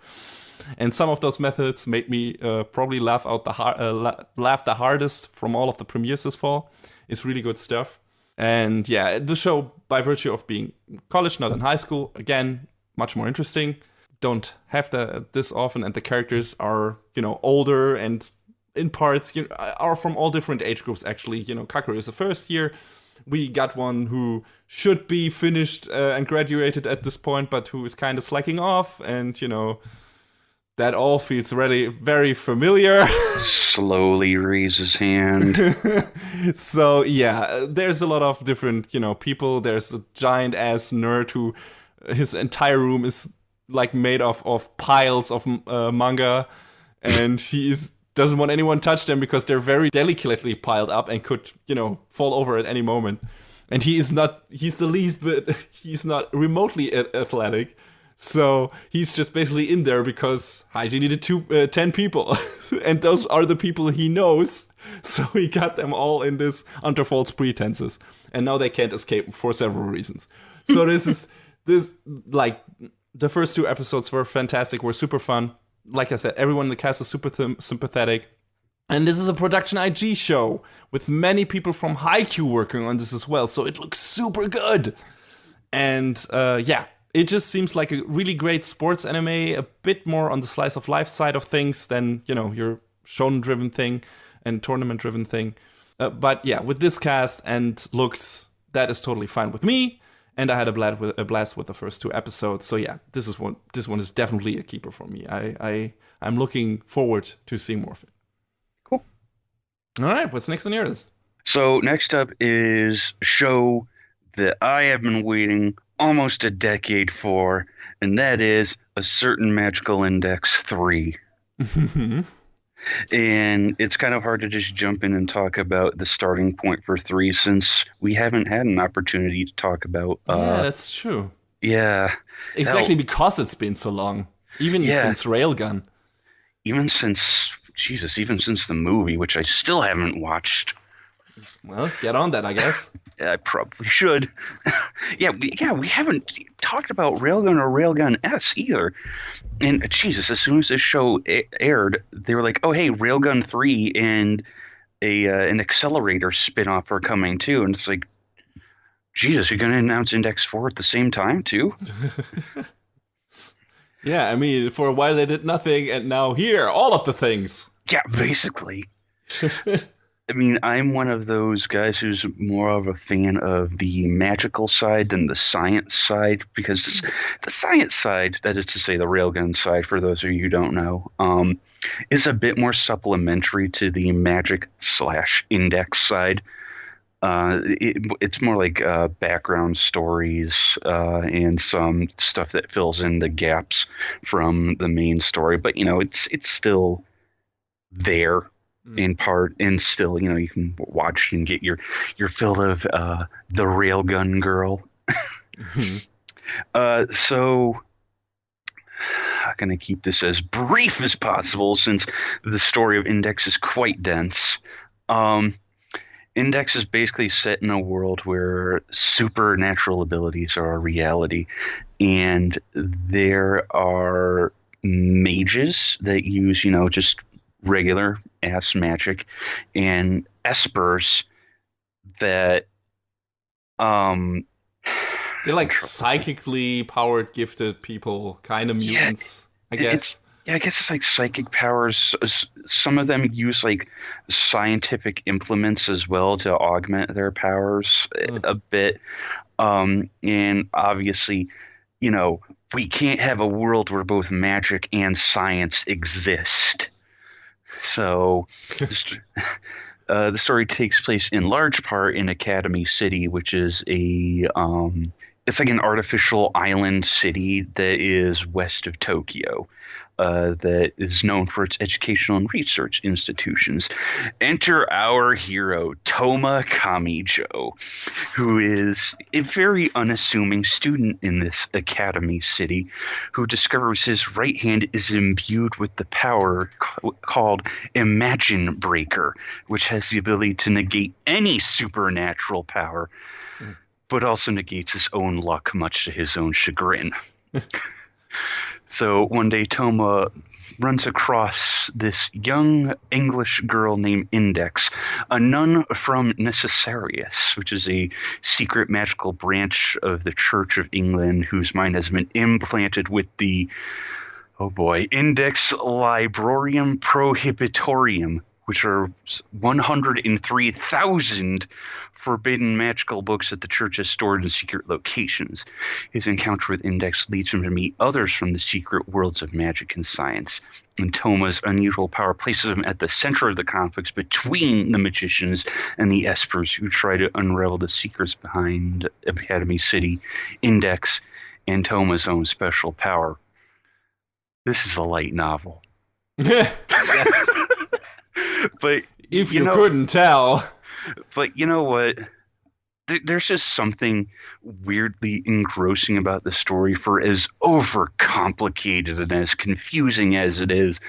And some of those methods made me probably laugh the hardest from all of the premieres this fall. It's really good stuff. And yeah, the show, by virtue of being college, not in high school, again, much more interesting. Don't have this often, and the characters are, you know, older and in parts, are from all different age groups, actually. Kakoru is a first year. We got one who should be finished and graduated at this point, but who is kind of slacking off, and, that all feels really very familiar. Slowly raise his hand. So, yeah, there's a lot of different, people. There's a giant-ass nerd who, his entire room is, like, made of piles of manga, and doesn't want anyone to touch them because they're very delicately piled up and could, fall over at any moment. And he's the least, but he's not remotely athletic. So he's just basically in there because Haiji needed 10 people. And those are the people he knows. So he got them all in this under false pretenses. And now they can't escape for several reasons. So this like, the first 2 episodes were fantastic, were super fun. Like I said, everyone in the cast is super sympathetic. And this is a production IG show with many people from Haikyuu working on this as well. So it looks super good. And it just seems like a really great sports anime, a bit more on the slice of life side of things than, your shonen-driven thing and tournament-driven thing. But yeah, with this cast and looks, that is totally fine with me. And I had a blast with the first 2 episodes. So yeah, this one is definitely a keeper for me. I'm looking forward to seeing more of it. Cool. All right, what's next on your list? So next up is a show that I have been waiting almost a decade for, and that is A Certain Magical Index 3. And it's kind of hard to just jump in and talk about the starting point for 3 since we haven't had an opportunity to talk about... yeah, that's true. Yeah. Exactly, because it's been so long. Even since Railgun. Even since the movie, which I still haven't watched. Well, get on that, I guess. I probably should. we haven't talked about Railgun or Railgun S either. And Jesus, as soon as this show aired, they were like, "Oh, hey, Railgun 3 and an Accelerator spinoff are coming too." And it's like, Jesus, you're going to announce Index 4 at the same time too? Yeah, I mean, for a while they did nothing, and now here, all of the things. Yeah, basically. I mean, I'm one of those guys who's more of a fan of the magical side than the science side, because the science side, that is to say the Railgun side, for those of you who don't know, is a bit more supplementary to the magic/index side. It's more like background stories and some stuff that fills in the gaps from the main story. But, it's still there. In part, and still, you can watch and get your fill of the Railgun Girl. So I'm going to keep this as brief as possible since the story of Index is quite dense. Index is basically set in a world where supernatural abilities are a reality, and there are mages that use, just regular ass magic, and espers that they're like psychically powered, gifted people, kind of mutants, I guess. I guess it's like psychic powers. Some of them use like scientific implements as well to augment their powers a bit. And obviously, we can't have a world where both magic and science exist. So the story takes place in large part in Academy City, which is it's like an artificial island city that is west of Tokyo. That is known for its educational and research institutions. Enter our hero, Toma Kamijo, who is a very unassuming student in this academy city, who discovers his right hand is imbued with the power called Imagine Breaker, which has the ability to negate any supernatural power, but also negates his own luck, much to his own chagrin. So one day Toma runs across this young English girl named Index, a nun from Necessarius, which is a secret magical branch of the Church of England whose mind has been implanted with the, Index Librarium Prohibitorium, which are 103,000 forbidden magical books that the church has stored in secret locations. His encounter with Index leads him to meet others from the secret worlds of magic and science. And Toma's unusual power places him at the center of the conflicts between the magicians and the espers who try to unravel the secrets behind Academy City, Index, and Toma's own special power. This is a light novel. Yes. But if you couldn't tell. But you know what? There's just something weirdly engrossing about the story. For as overcomplicated and as confusing as it is,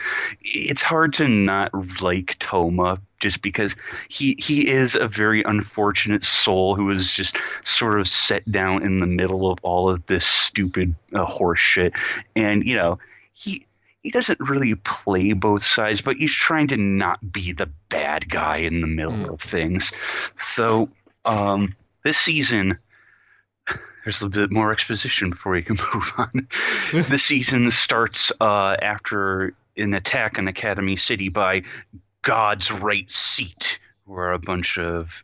it's hard to not like Toma, just because he is a very unfortunate soul who is just sort of set down in the middle of all of this stupid horse shit. And, you know, he doesn't really play both sides, but he's trying to not be the bad guy in the middle of things. So this season, there's a bit more exposition before you can move on. This season starts after an attack on Academy City by God's Right Seat, who are a bunch of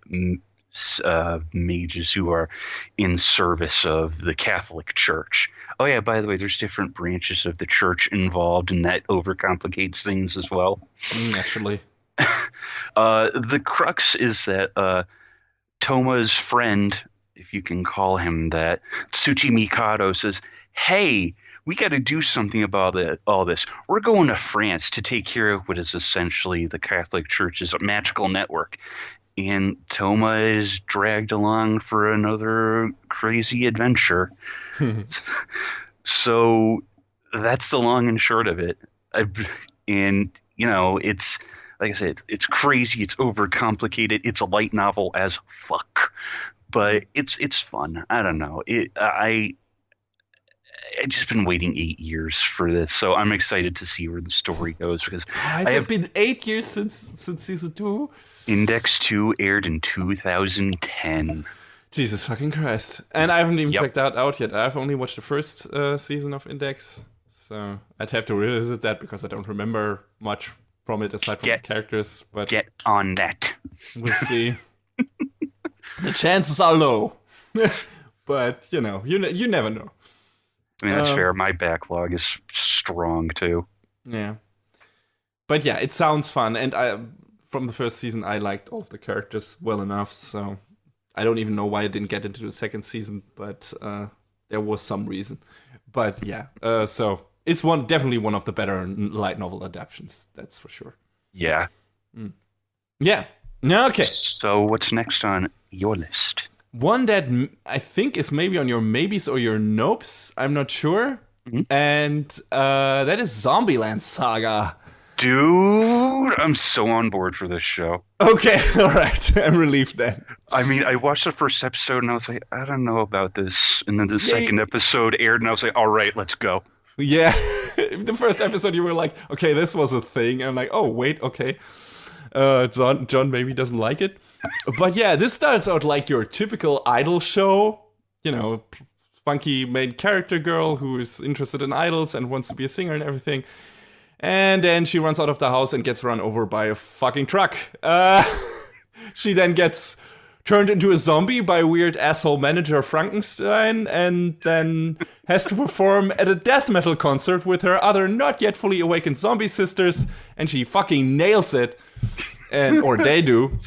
mages who are in service of the Catholic Church. Oh yeah, by the way, there's different branches of the church involved, and that overcomplicates things as well. Naturally. The crux is that Toma's friend, if you can call him that, Tsuchi Mikado, says, hey, we got to do something about all this. We're going to France to take care of what is essentially the Catholic Church's magical network. And Toma is dragged along for another crazy adventure. So that's the long and short of it. And, you know, it's, like I said, it's crazy. It's overcomplicated. It's a light novel as fuck. But it's fun. I don't know. I just been waiting 8 years for this, so I'm excited to see where the story goes. Because Has it been 8 years since season 2? Index 2 aired in 2010. Jesus fucking Christ. And I haven't even checked that out yet. I've only watched the first season of Index, so I'd have to revisit that because I don't remember much from it aside from the characters. But get on that. We'll see. The chances are low. But, you know, you never know. I mean, that's fair. My backlog is strong, too. Yeah. But yeah, it sounds fun. And from the first season, I liked all of the characters well enough. So I don't even know why I didn't get into the second season. But there was some reason. But yeah, so it's definitely one of the better light novel adaptations. That's for sure. Yeah. Yeah. Okay. So what's next on your list? One that I think is maybe on your maybes or your nopes. I'm not sure. Mm-hmm. And that is Zombieland Saga. Dude, I'm so on board for this show. Okay, all right. I'm relieved then. I mean, I watched the first episode and I was like, I don't know about this. And then the second episode aired and I was like, all right, let's go. Yeah. The first episode you were like, okay, this was a thing. And I'm like, oh, wait, okay. John maybe doesn't like it. But yeah, this starts out like your typical idol show. You know, funky main character girl who is interested in idols and wants to be a singer and everything. And then she runs out of the house and gets run over by a fucking truck. She then gets turned into a zombie by weird asshole manager Frankenstein, and then has to perform at a death metal concert with her other not yet fully awakened zombie sisters, and she fucking nails it. Or they do.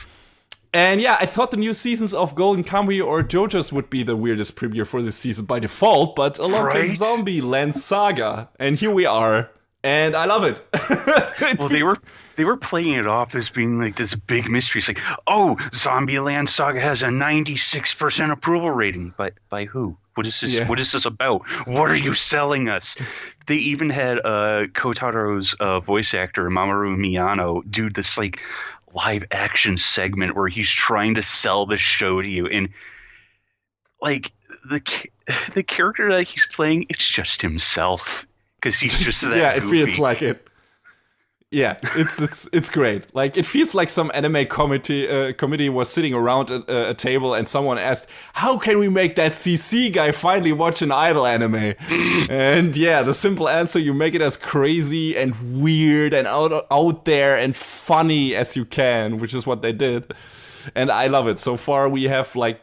And yeah, I thought the new seasons of Golden Kamuy or JoJo's would be the weirdest premiere for this season by default, but along came Zombieland Saga, and here we are. And I love it. Well, they were playing it off as being like this big mystery. It's like, oh, Zombieland Saga has a 96% approval rating. But by who? What is this? Yeah. What is this about? What are you selling us? They even had Kotaro's voice actor Mamoru Miyano do this like live action segment where he's trying to sell the show to you, and like the character that he's playing, it's just himself. Because he's just that yeah, it goofy. feels like it. Yeah, it's great. Like, it feels like some anime committee was sitting around a table and someone asked, "How can we make that CC guy finally watch an idol anime?" And yeah, the simple answer: you make it as crazy and weird and out there and funny as you can, which is what they did. And I love it. So far, we have like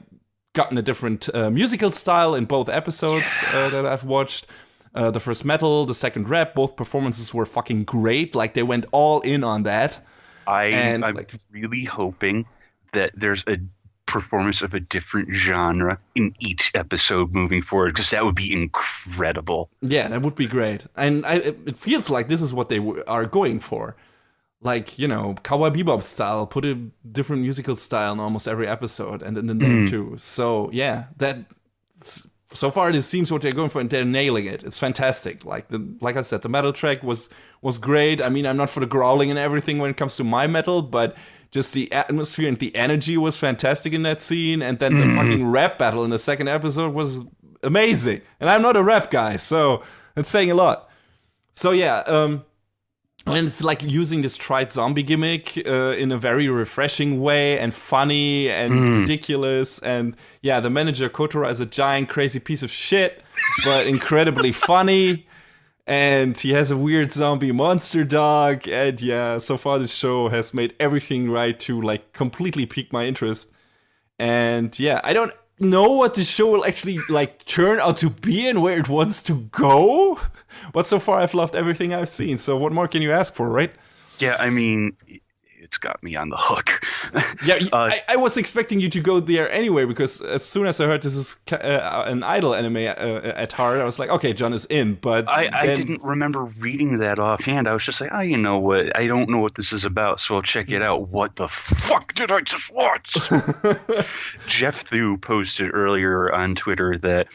gotten a different musical style in both episodes that I've watched. The first metal, the second rap, both performances were fucking great. Like, they went all in on that. I'm really hoping that there's a performance of a different genre in each episode moving forward, because that would be incredible. Yeah, that would be great. And it feels like this is what they are going for. Like, you know, Cowboy Bebop style, put a different musical style in almost every episode, and in the name too. So yeah, so far this seems what they're going for, and they're nailing it. It's fantastic. Like I said, the metal track was great. I mean, I'm not for the growling and everything when it comes to my metal, but just the atmosphere and the energy was fantastic in that scene. And then the fucking rap battle in the second episode was amazing. And I'm not a rap guy, so that's saying a lot. So yeah, and it's like using this tried zombie gimmick in a very refreshing way and funny and ridiculous. And yeah, the manager Kotora is a giant crazy piece of shit, but incredibly funny. And he has a weird zombie monster dog. And yeah, so far this show has made everything right to like completely pique my interest. And yeah, I don't know what the show will actually like turn out to be and where it wants to go. But so far, I've loved everything I've seen. So what more can you ask for, right? Yeah, I mean, it's got me on the hook. Yeah, I was expecting you to go there anyway, because as soon as I heard this is an idol anime at heart, I was like, okay, John is in. But I didn't remember reading that offhand. I was just like, you know what? I don't know what this is about, so I'll check it out. What the fuck did I just watch? Jeff Thu posted earlier on Twitter that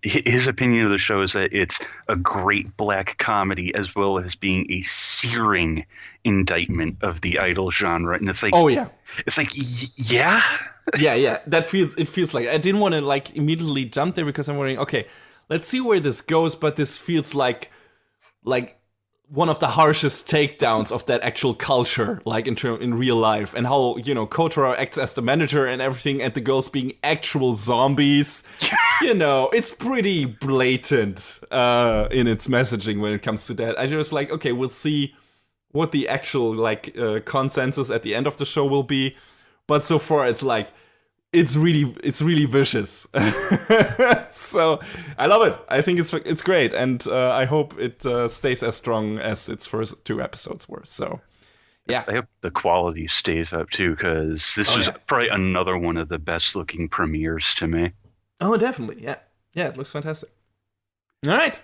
his opinion of the show is that it's a great black comedy as well as being a searing indictment of the idol genre. And it's like, oh yeah, it's like, yeah. Yeah. It feels like I didn't want to like immediately jump there because I'm wondering, okay, let's see where this goes. But this feels like one of the harshest takedowns of that actual culture, like in real life, and how, you know, Kotora acts as the manager and everything, and the girls being actual zombies. You know, it's pretty blatant in its messaging when it comes to that. I just like, okay, we'll see what the actual like consensus at the end of the show will be, but so far it's like it's really vicious. So I love it. I think it's great, and I hope it stays as strong as its first 2 episodes were. So yeah, I hope the quality stays up too, because this was probably another one of the best looking premieres to me. Oh, definitely. Yeah, it looks fantastic. All right,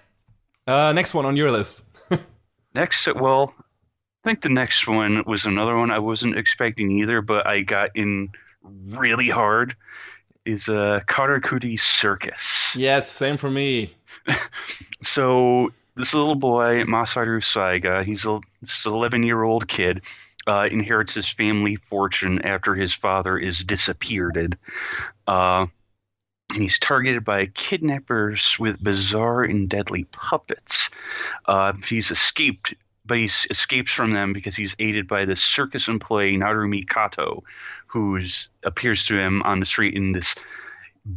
next one on your list. Next, well, I think the next one was another one I wasn't expecting either, but I got in really hard, is Karakuri Circus. Yes, same for me. So this little boy, Masaru Saga, he's an 11-year-old kid, inherits his family fortune after his father is disappeared. And he's targeted by kidnappers with bizarre and deadly puppets. He's escaped, but he escapes from them because he's aided by this circus employee, Narumi Kato, who appears to him on the street in this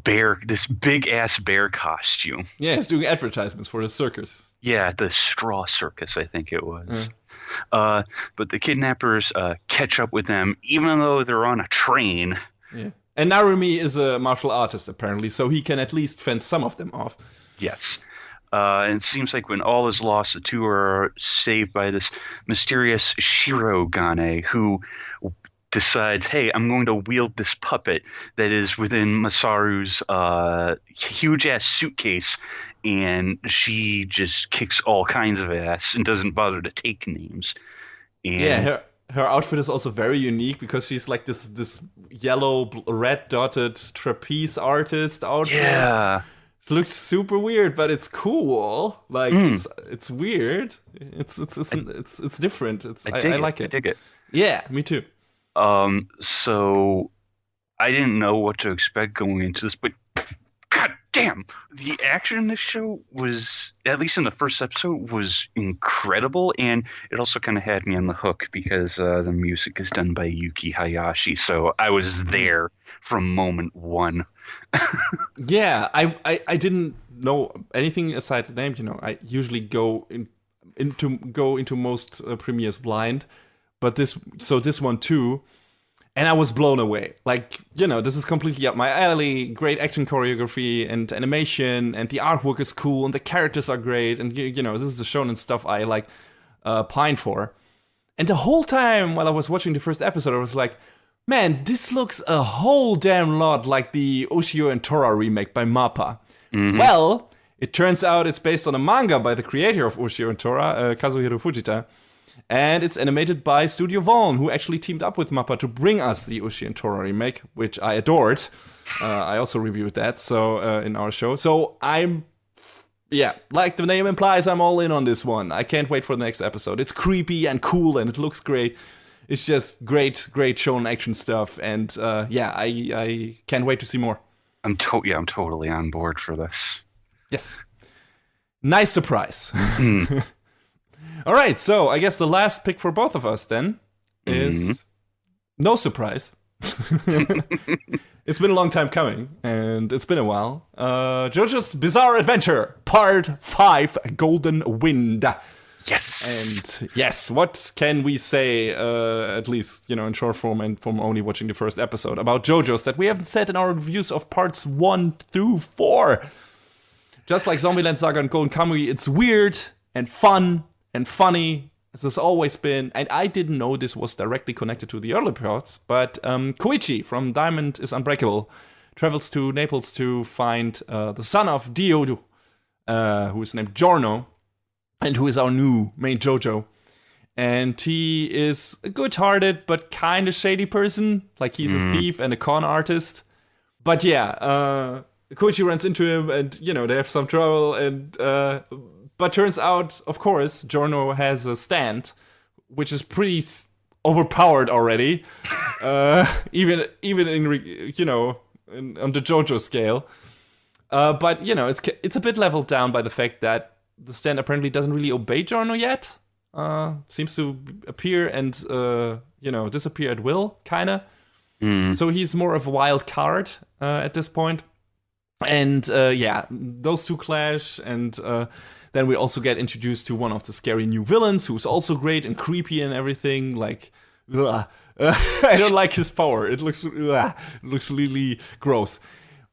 big-ass bear costume. Yeah, he's doing advertisements for the circus. Yeah, the Straw Circus, I think it was. But the kidnappers catch up with them, even though they're on a train. Yeah. And Narumi is a martial artist, apparently, so he can at least fend some of them off. Yes. And it seems like when all is lost, the two are saved by this mysterious Shirogane, who decides, hey, I'm going to wield this puppet that is within Masaru's huge-ass suitcase, and she just kicks all kinds of ass and doesn't bother to take names. And yeah, her outfit is also very unique because she's like this yellow, red dotted trapeze artist outfit. Yeah. It looks super weird, but it's cool. Like it's weird. It's different. I like it. I dig it. Yeah, me too. So I didn't know what to expect going into this, but god damn, the action in this show was, at least in the first episode, was incredible, and it also kind of had me on the hook because the music is done by Yuki Hayashi, so I was there from moment one. Yeah, I didn't know anything aside the name. I usually go into most premieres blind, but this one too. And I was blown away. Like, this is completely up my alley. Great action choreography and animation, and the artwork is cool, and the characters are great. And, this is the shonen stuff I, pine for. And the whole time while I was watching the first episode, I was like, man, this looks a whole damn lot like the Ushio and Tora remake by MAPPA. Mm-hmm. Well, it turns out it's based on a manga by the creator of Ushio and Tora, Kazuhiro Fujita. And it's animated by Studio Vaughn, who actually teamed up with MAPPA to bring us the Ushio and Tora remake, which I adored. I also reviewed that in our show. So like the name implies, I'm all in on this one. I can't wait for the next episode. It's creepy and cool, and it looks great. It's just great shonen action stuff. And I can't wait to see more. I'm totally on board for this. Yes. Nice surprise. All right, so I guess the last pick for both of us then is no surprise. It's been a long time coming, and it's been a while. JoJo's Bizarre Adventure, Part 5, Golden Wind. Yes. And yes, what can we say, at least, in short form and from only watching the first episode, about JoJo's that we haven't said in our reviews of parts 1 through 4? Just like Zombieland Saga and Golden Kamuy, it's weird and fun and funny, as it's always been. And I didn't know this was directly connected to the early parts, but Koichi from Diamond is Unbreakable travels to Naples to find the son of Diodu, who is named Giorno, and who is our new main JoJo. And he is a good-hearted but kind of shady person. Like, he's a thief and a con artist. But yeah, Koichi runs into him, and, they have some trouble, and... But turns out, of course, Giorno has a stand, which is pretty overpowered already, even in on the JoJo scale. But it's a bit leveled down by the fact that the stand apparently doesn't really obey Giorno yet. Seems to appear and disappear at will, kinda. So he's more of a wild card at this point. And those two clash, and then we also get introduced to one of the scary new villains, who's also great and creepy and everything. Like, I don't like his power. It looks really gross.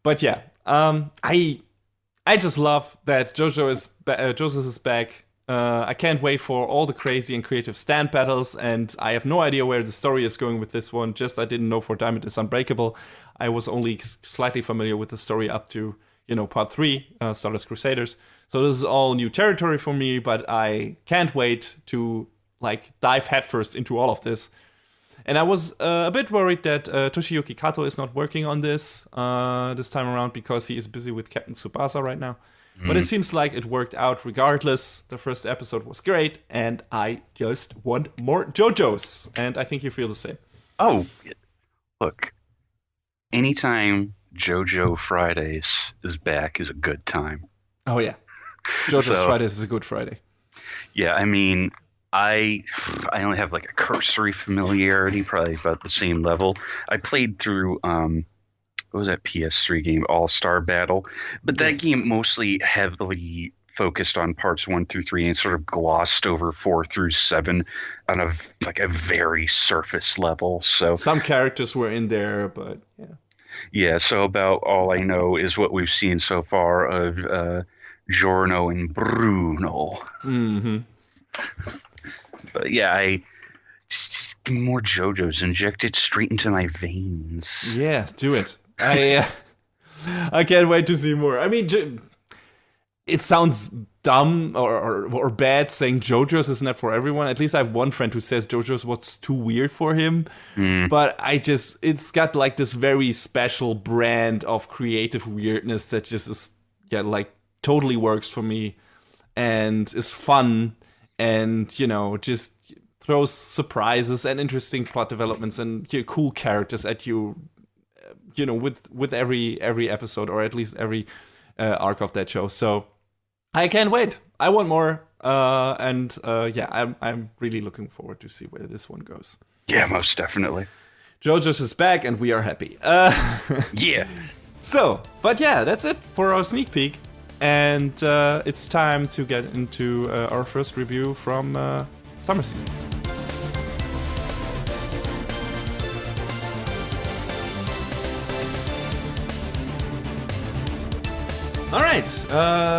But yeah, I just love that Joseph is back. I can't wait for all the crazy and creative stand battles, and I have no idea where the story is going with this one. Just I didn't know for Diamond is Unbreakable. I was only slightly familiar with the story up to, part 3, Stardust Crusaders. So this is all new territory for me, but I can't wait to, dive headfirst into all of this. And I was a bit worried that Toshiyuki Kato is not working on this time around, because he is busy with Captain Tsubasa right now. But it seems like it worked out regardless. The first episode was great, and I just want more JoJo's. And I think you feel the same. Oh, look. Anytime JoJo Fridays is back is a good time. Oh, yeah. JoJo's Fridays is a good Friday. Yeah, I mean, I only have a cursory familiarity, probably about the same level. I played through... what was that PS3 game, All-Star Battle? But that game mostly heavily focused on parts 1 through 3 and sort of glossed over 4 through 7 on a very surface level. So some characters were in there, but yeah. Yeah, so about all I know is what we've seen so far of Giorno and Bruno. Mm-hmm. But yeah, just give me more JoJo's, inject it straight into my veins. Yeah, do it. I can't wait to see more. I mean, it sounds dumb or bad saying JoJo's is not for everyone. At least I have one friend who says JoJo's was too weird for him. But it's got this very special brand of creative weirdness that just is totally works for me and is fun and just throws surprises and interesting plot developments and cool characters at you. With every episode, or at least every arc of that show. So I can't wait. I want more. I'm really looking forward to see where this one goes. Yeah, most definitely. JoJo's is back, and we are happy. Yeah. So, but yeah, that's it for our sneak peek. And it's time to get into our first review from summer season. Alright,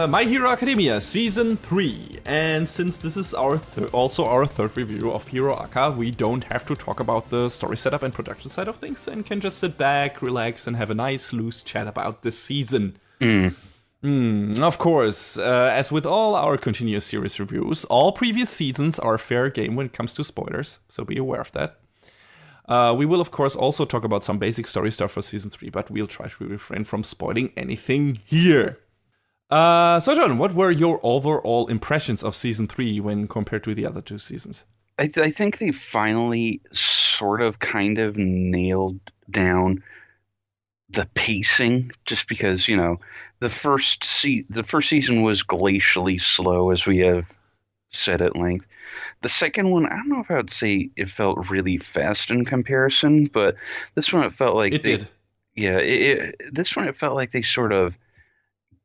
My Hero Academia Season 3. And since this is also our third review of Hero Aka, we don't have to talk about the story setup and production side of things and can just sit back, relax, and have a nice loose chat about this season. Of course, as with all our continuous series reviews, all previous seasons are fair game when it comes to spoilers, so be aware of that. We will, of course, also talk about some basic story stuff for Season 3, but we'll try to refrain from spoiling anything here. So, John, what were your overall impressions of Season 3 when compared to the other two seasons? I think they finally sort of kind of nailed down the pacing, just because, you know, the first season was glacially slow, as we have said at length. The second one, I don't know if I would say it felt really fast in comparison, but this one it felt like it did. Yeah, this one it felt like they sort of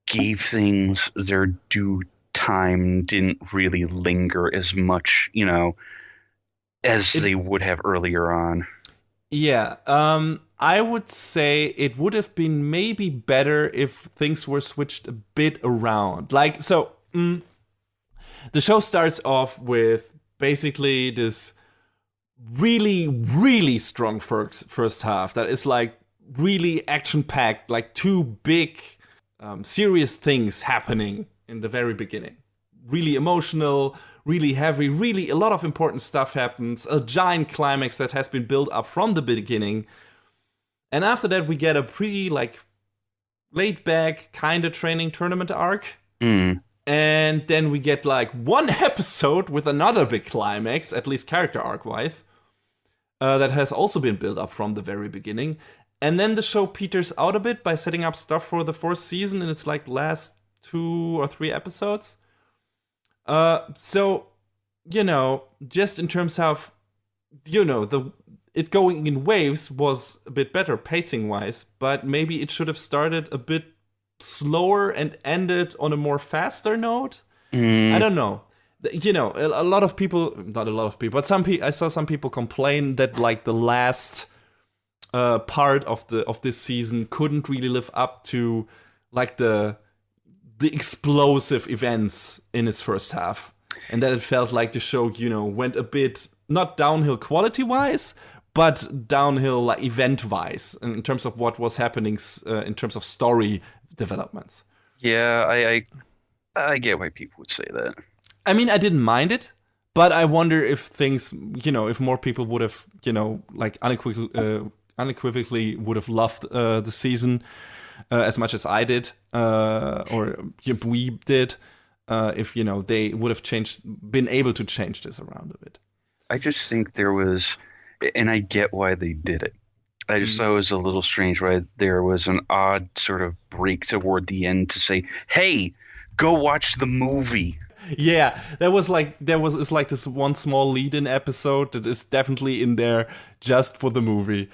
gave things their due time, didn't really linger as much, you know, as they would have earlier on. Yeah, I would say it would have been maybe better if things were switched a bit around. Like, so, the show starts off with basically this really, really strong first half that is like really action-packed, like two big serious things happening in the very beginning. Really emotional, really heavy, really a lot of important stuff happens. A giant climax that has been built up from the beginning. And after that, we get a pretty like laid back kind of training tournament arc. And then we get like one episode with another big climax, at least character arc wise, that has also been built up from the very beginning. And then the show peters out a bit by setting up stuff for the fourth season in its like last 2 or 3 episodes. So, you know, just in terms of, you know, it going in waves was a bit better pacing wise, but maybe it should have started a bit slower and ended on a more faster note. I don't know. You know, a lot of people, not a lot of people, but I saw some people complain that like the last part of this season couldn't really live up to like the explosive events in its first half, and that it felt like the show, you know, went a bit not downhill quality wise, but downhill like event wise in terms of what was happening in terms of story developments. Yeah, I get why people would say that. I mean, I didn't mind it, but I wonder if things, you know, if more people would have, you know, like unequivocally would have loved the season as much as I did, or we did, if, you know, they would have been able to change this around a bit. I just think there was, and I get why they did it. I just thought it was a little strange why there was an odd sort of break toward the end to say, hey, go watch the movie. Yeah, it's like this one small lead-in episode that is definitely in there just for the movie.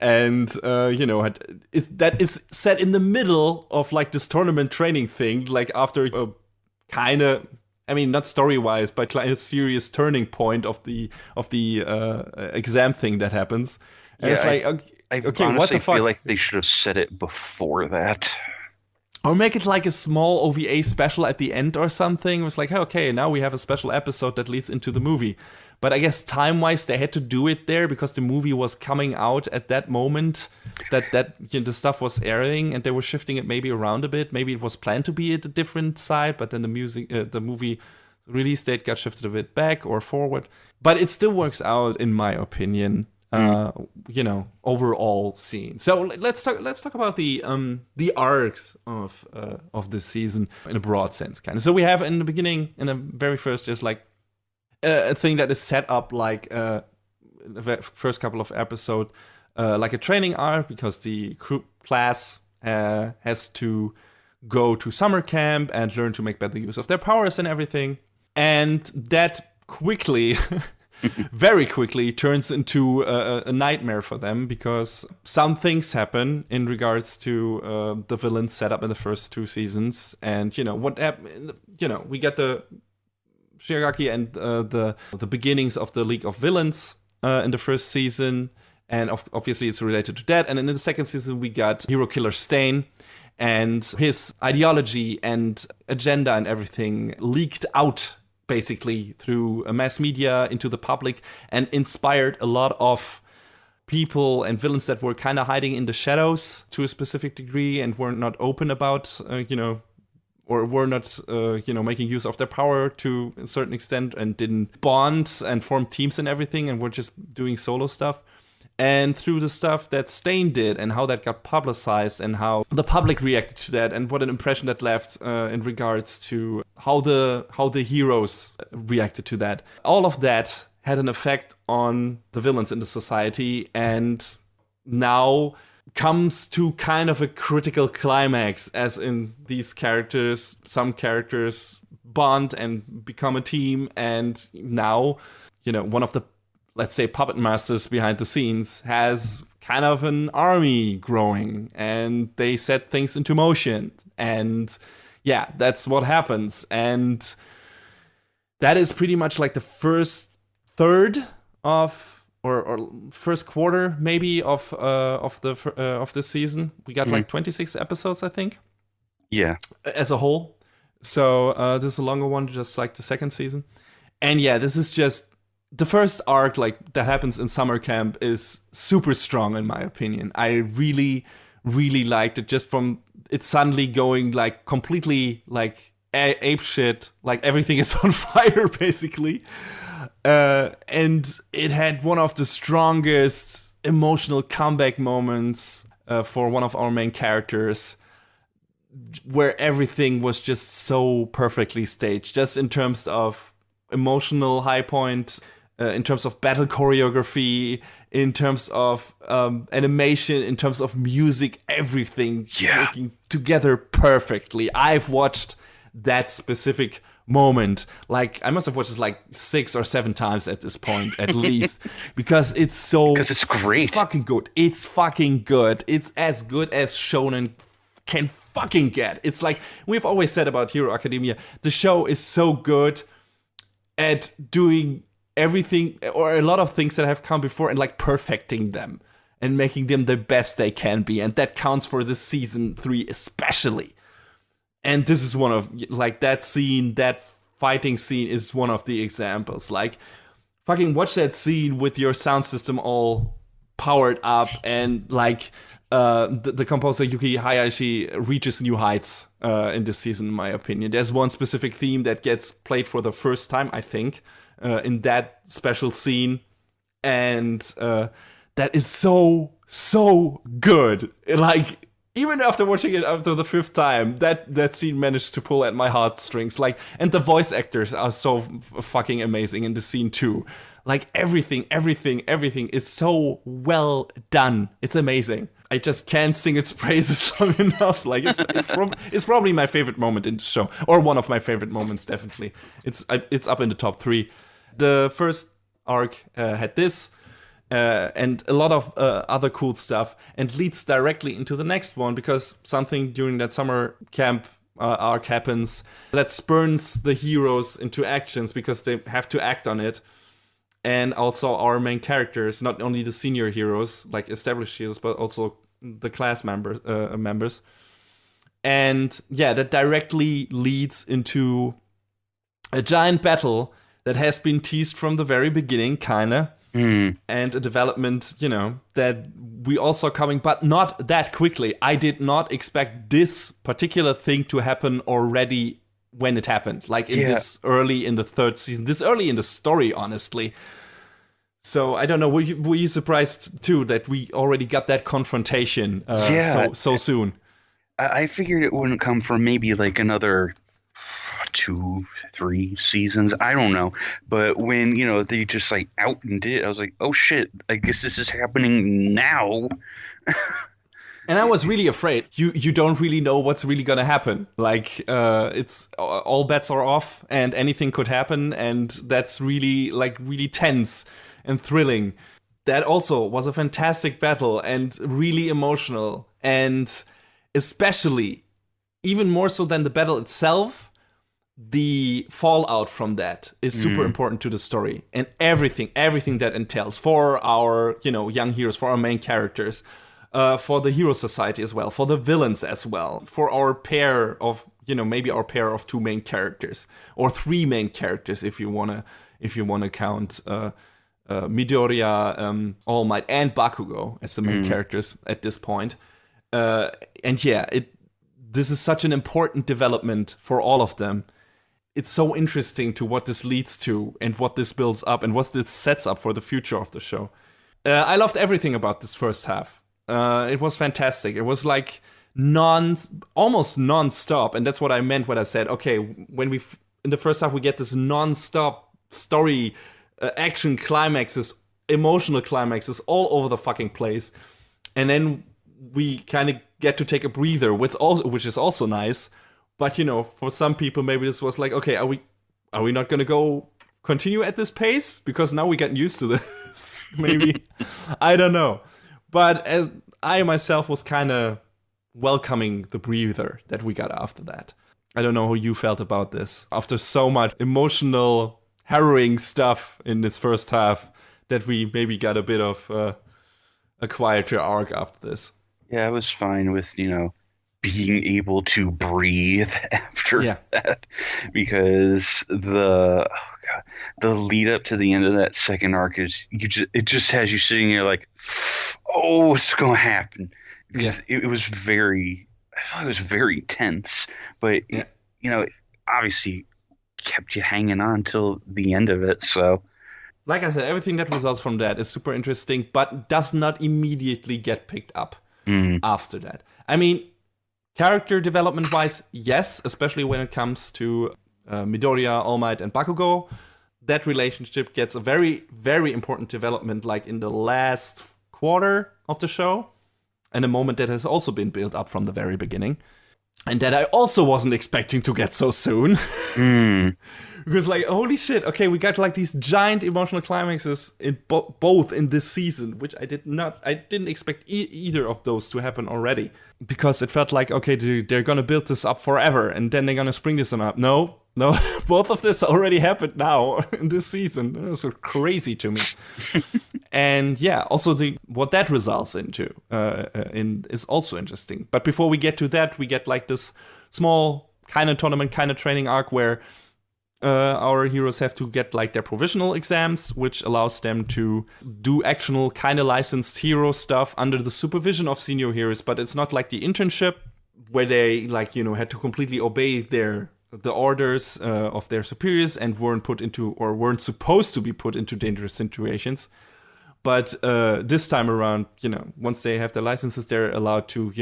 And, you know, that is set in the middle of, like, this tournament training thing, like, after a kind of, I mean, not story-wise, but like a serious turning point of the exam thing that happens. And it's like, I okay, honestly what the fuck? feel like they should have said it before that. Or make it like a small OVA special at the end or something. It was like, okay, now we have a special episode that leads into the movie. But I guess time-wise, they had to do it there because the movie was coming out at that moment that you know, the stuff was airing, and they were shifting it maybe around a bit. Maybe it was planned to be at a different side, but then the movie release date got shifted a bit back or forward. But it still works out, in my opinion. You know, overall scene. So let's talk about the arcs of this season in a broad sense, kind of. So we have in the beginning, in the very first, just like a thing that is set up like the first couple of episodes, like a training arc, because the class has to go to summer camp and learn to make better use of their powers and everything. And that quickly, very quickly, turns into a nightmare for them because some things happen in regards to the villains set up in the first 2 seasons. And, what happened, we get the Shigaraki and the beginnings of the League of Villains in the first season. And obviously it's related to that. And in the second season, we got Hero Killer Stain. And his ideology and agenda and everything leaked out basically through mass media into the public and inspired a lot of people and villains that were kind of hiding in the shadows to a specific degree and were not open about, or were not, making use of their power to a certain extent and didn't bond and form teams and everything and were just doing solo stuff. And through the stuff that Stain did and how that got publicized and how the public reacted to that and what an impression that left in regards to how the heroes reacted to that. All of that had an effect on the villains in the society and now comes to kind of a critical climax as in some characters bond and become a team and now, one of the let's say puppet masters behind the scenes has kind of an army growing and they set things into motion. And yeah, that's what happens. And that is pretty much like the first third of or first quarter maybe of this season. We got like 26 episodes, I think. Yeah. As a whole. So this is a longer one, just like the second season. And yeah, this is just the first arc like that happens in summer camp is super strong in my opinion. I really, really liked it just from it suddenly going like completely like ape shit, like everything is on fire basically. And it had one of the strongest emotional comeback moments for one of our main characters where everything was just so perfectly staged, just in terms of emotional high point, in terms of battle choreography, in terms of animation, in terms of music, everything working together perfectly. I've watched that specific moment, like I must have watched it like 6 or 7 times at this point, at least, because it's great, fucking good. It's fucking good. It's as good as shonen can fucking get. It's like we've always said about Hero Academia, the show is so good at doing everything or a lot of things that have come before and like perfecting them and making them the best they can be, and that counts for this season 3 especially. And this is one of like that fighting scene is one of the examples. Like fucking watch that scene with your sound system all powered up and like the composer Yuki Hayashi reaches new heights in this season in my opinion. There's one specific theme that gets played for the first time, I think, in that special scene, and that is so good. Like even after watching it after the 5th time, that scene managed to pull at my heartstrings. Like, and the voice actors are so fucking amazing in the scene too. Like everything is so well done. It's amazing. I just can't sing its praises long enough. Like it's probably my favorite moment in the show, or one of my favorite moments. Definitely, it's up in the top 3. The first arc had this and a lot of other cool stuff, and leads directly into the next one because something during that summer camp arc happens that spurns the heroes into actions because they have to act on it. And also our main characters, not only the senior heroes, like established heroes, but also the class members. And yeah, that directly leads into a giant battle that has been teased from the very beginning, kinda. And a development, that we all saw coming, but not that quickly. I did not expect this particular thing to happen already when it happened. Like this early in the 3rd season, this early in the story, honestly. So I don't know. Were you surprised too that we already got that confrontation so soon? I figured it wouldn't come for maybe like another 2-3 seasons. I don't know. But when they just like out and did it, I was like, oh shit! I guess this is happening now. And I was really afraid. You don't really know what's really gonna happen. Like, it's all bets are off, and anything could happen, and that's really tense and thrilling. That also was a fantastic battle and really emotional, and especially, even more so than the battle itself, the fallout from that is super important to the story, and everything that entails for our young heroes, for our main characters. For the hero society as well, for the villains as well, for our pair of, maybe our pair of two main characters, or three main characters if you wanna count Midoriya, All Might, and Bakugo as the main characters at this point. And yeah, this is such an important development for all of them. It's so interesting to what this leads to, and what this builds up, and what this sets up for the future of the show. I loved everything about this first half. It was fantastic. It was like almost non-stop, and that's what I meant when I said, okay, when in the first half we get this non-stop story, action climaxes, emotional climaxes all over the fucking place, and then we kind of get to take a breather, which is also nice. But for some people, maybe this was like, okay, are we not gonna continue at this pace because now we get used to this? Maybe I don't know. But as I myself was kind of welcoming the breather that we got after that. I don't know how you felt about this. After so much emotional, harrowing stuff in this first half, that we maybe got a bit of a quieter arc after this. Yeah, I was fine with, being able to breathe after that. Because the lead up to the end of that second arc is it just has you sitting there like, oh, what's going to happen? Because it was I thought it was very tense, but it obviously kept you hanging on till the end of it. So, like I said, everything that results from that is super interesting, but does not immediately get picked up after that. I mean, character development wise, yes, especially when it comes to Midoriya, All Might, and Bakugo. That relationship gets a very, very important development, like in the last quarter of the show, and a moment that has also been built up from the very beginning, and that I also wasn't expecting to get so soon. Because like, holy shit, okay, we got like these giant emotional climaxes in both in this season, which I didn't expect either of those to happen already, because it felt like, okay, they're gonna build this up forever, and then they're gonna spring this one up. No, both of this already happened now in this season. It was so crazy to me. And yeah, also what that results into is also interesting. But before we get to that, we get like this small kind of tournament, kind of training arc where our heroes have to get like their provisional exams, which allows them to do actual kind of licensed hero stuff under the supervision of senior heroes. But it's not like the internship where they like, had to completely obey the orders of their superiors and weren't supposed to be put into dangerous situations. But this time around, once they have their licenses, they're allowed to,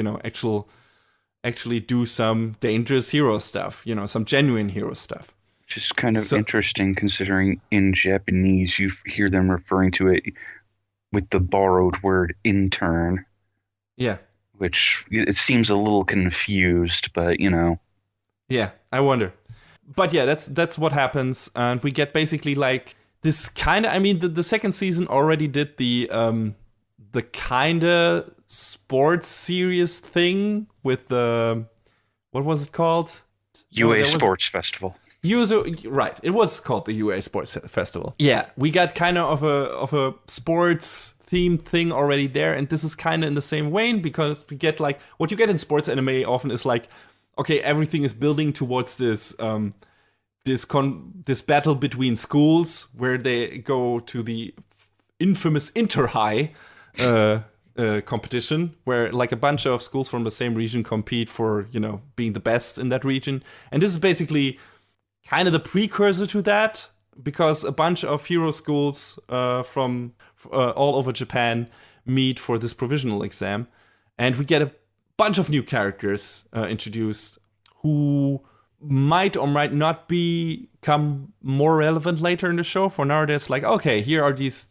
actually do some dangerous hero stuff, some genuine hero stuff. Just kind of interesting, considering in Japanese you hear them referring to it with the borrowed word intern. Yeah. Which it seems a little confused, but Yeah, I wonder. But yeah, that's what happens, and we get basically like this kind of. I mean, the second season already did the kind of sports series thing with the what was it called? UA Sports Festival. Right, it was called the UA Sports Festival. Yeah, we got kind of a sports themed thing already there, and this is kind of in the same vein, because we get like what you get in sports anime often is like, okay, everything is building towards this this battle between schools where they go to the infamous inter-high competition, where like a bunch of schools from the same region compete for being the best in that region, and this is basically kind of the precursor to that, because a bunch of hero schools from all over Japan meet for this provisional exam, and we get a bunch of new characters introduced who might or might not become more relevant later in the show. For now, there's like, okay, here are these.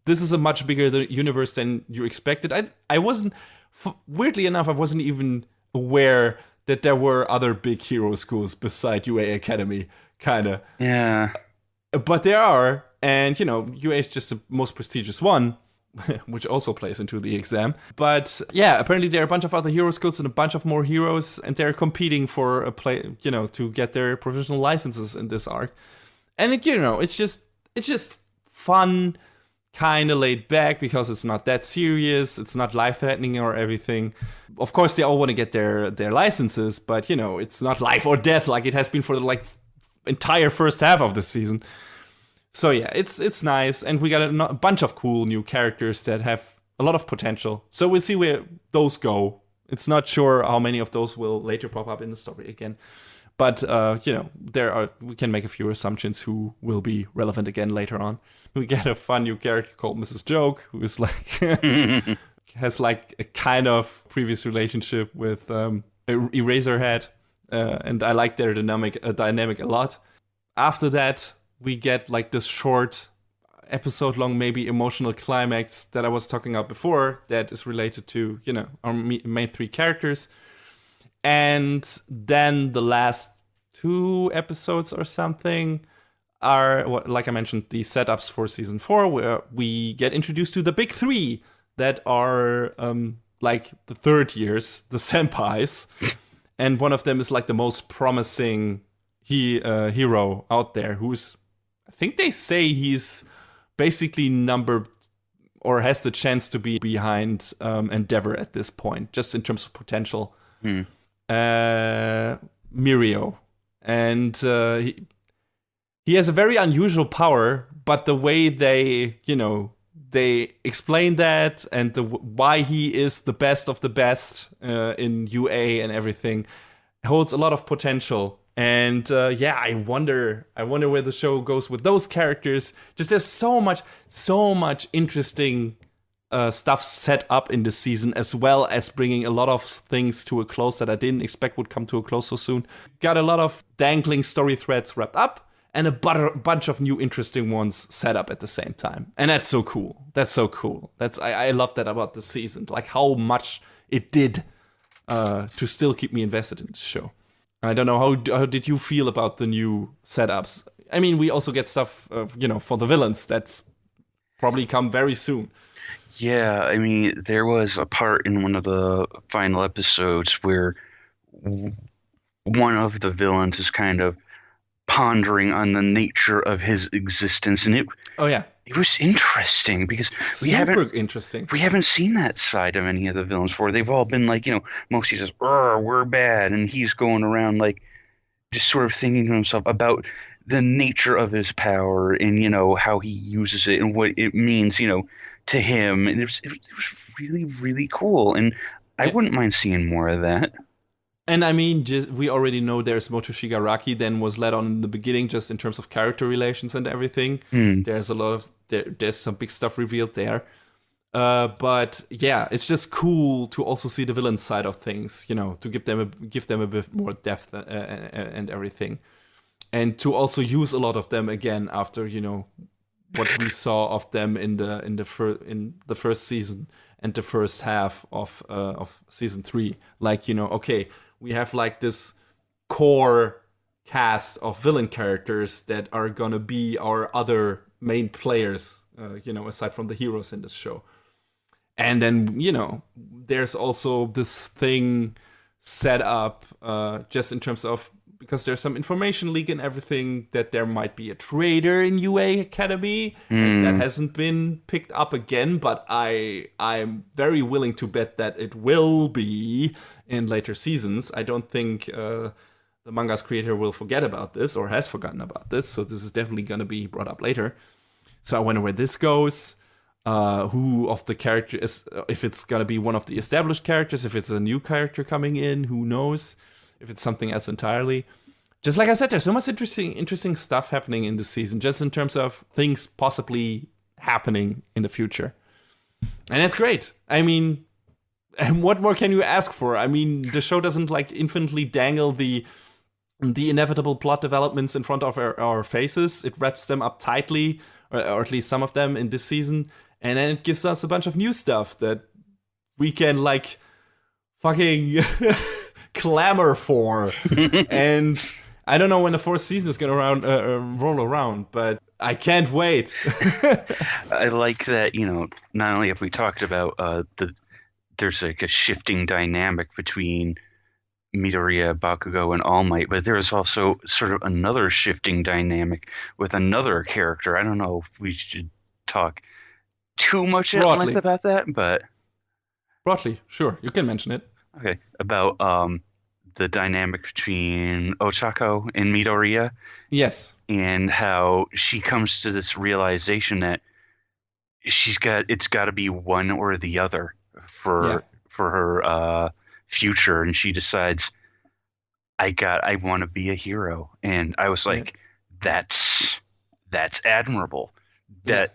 This is a much bigger universe than you expected. I wasn't Weirdly enough, I wasn't even aware that there were other big hero schools beside UA Academy, kind of. Yeah. But there are, and UA is just the most prestigious one, which also plays into the exam. But yeah, apparently there are a bunch of other hero schools and a bunch of more heroes, and they're competing for a to get their professional licenses in this arc. And it's just fun, kind of laid back because it's not that serious, it's not life-threatening or everything. Of course, they all want to get their licenses, but it's not life or death like it has been for the entire first half of the season. So yeah, it's nice, and we got a bunch of cool new characters that have a lot of potential. So we'll see where those go. It's not sure how many of those will later pop up in the story again. But, we can make a few assumptions who will be relevant again later on. We get a fun new character called Mrs. Joke, who is has a kind of previous relationship with Eraserhead. And I like their dynamic a lot. After that, we get this short episode-long, maybe emotional climax that I was talking about before that is related to, our main three characters. And then the last 2 episodes or something are, like I mentioned, the setups for season 4, where we get introduced to the big 3 that are the third years, the senpais. And one of them is the most promising hero out there, who's, I think they say he's basically or has the chance to be behind Endeavor at this point, just in terms of potential. Mirio. And he has a very unusual power, but the way they explain that and why he is the best of the best in UA and everything holds a lot of potential. And I wonder where the show goes with those characters. Just there's so much interesting stuff set up in this season, as well as bringing a lot of things to a close that I didn't expect would come to a close so soon. Got a lot of dangling story threads wrapped up, and a bunch of new interesting ones set up at the same time. And that's so cool. I love that about this season, how much it did to still keep me invested in this show. I don't know, how did you feel about the new setups? I mean, we also get stuff, for the villains that's probably come very soon. Yeah, I mean, there was a part in one of the final episodes where one of the villains is kind of pondering on the nature of his existence, and it was interesting because we haven't seen that side of any of the villains before. They've all been mostly just we're bad, and he's going around just sort of thinking to himself about the nature of his power and how he uses it and what it means to him. And it was really, really cool, and I wouldn't mind seeing more of that. And I mean, we already know there's more to Shigaraki than was let on in the beginning, just in terms of character relations and everything. There's a lot of there's some big stuff revealed there. But yeah, it's just cool to also see the villain side of things, to give them a bit more depth and everything, and to also use a lot of them again after what we saw of them in the first season and the first half of season 3. Okay, we have this core cast of villain characters that are gonna be our other main players, aside from the heroes in this show. And then, there's also this thing set up just in terms of, because there's some information leak and everything, that there might be a traitor in UA Academy, and that hasn't been picked up again, but I'm very willing to bet that it will be in later seasons. I don't think the manga's creator will forget about this or has forgotten about this, so this is definitely going to be brought up later. So I wonder where this goes. Who of the characters, if it's going to be one of the established characters, if it's a new character coming in, who knows? If it's something else entirely. Just like I said, there's so much interesting stuff happening in this season, just in terms of things possibly happening in the future. And it's great. I mean, and what more can you ask for? I mean, the show doesn't infinitely dangle the inevitable plot developments in front of our faces. It wraps them up tightly, or at least some of them in this season. And then it gives us a bunch of new stuff that we can like fucking clamor for. And I don't know when the fourth season is gonna roll around, but I can't wait. I like that, not only have we talked about there's like a shifting dynamic between Midoriya, Bakugo, and All Might, but there's also sort of another shifting dynamic with another character. I don't know if we should talk too much at length about that, but broadly, sure, you can mention it. Okay, about the dynamic between Ochako and Midoriya. Yes. And how she comes to this realization that it's got to be one or the other for her future, and she decides I want to be a hero. And I was like, that's admirable. That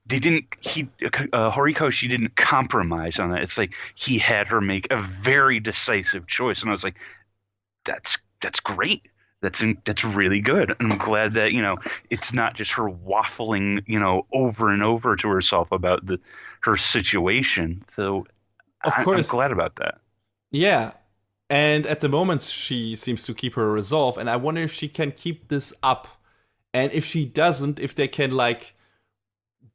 Horikoshi didn't compromise on that. It's like he had her make a very decisive choice, and I was like, that's great. That's really good. And I'm glad that, it's not just her waffling, over and over to herself about her situation. So of course, I'm glad about that. Yeah. And at the moment, she seems to keep her resolve. And I wonder if she can keep this up. And if she doesn't, if they can, like,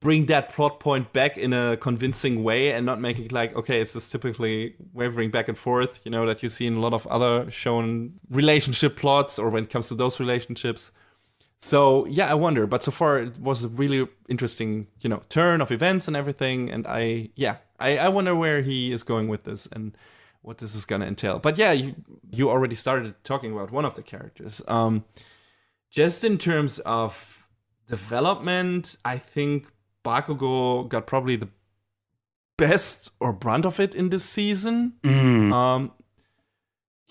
bring that plot point back in a convincing way and not make it like, okay, it's just typically wavering back and forth, that you see in a lot of other shown relationship plots or when it comes to those relationships. So, yeah, I wonder. But so far, it was a really interesting, turn of events and everything. And I wonder where he is going with this and what this is going to entail. But yeah, you already started talking about one of the characters. Just in terms of development, I think Bakugo got probably the best or brunt of it in this season.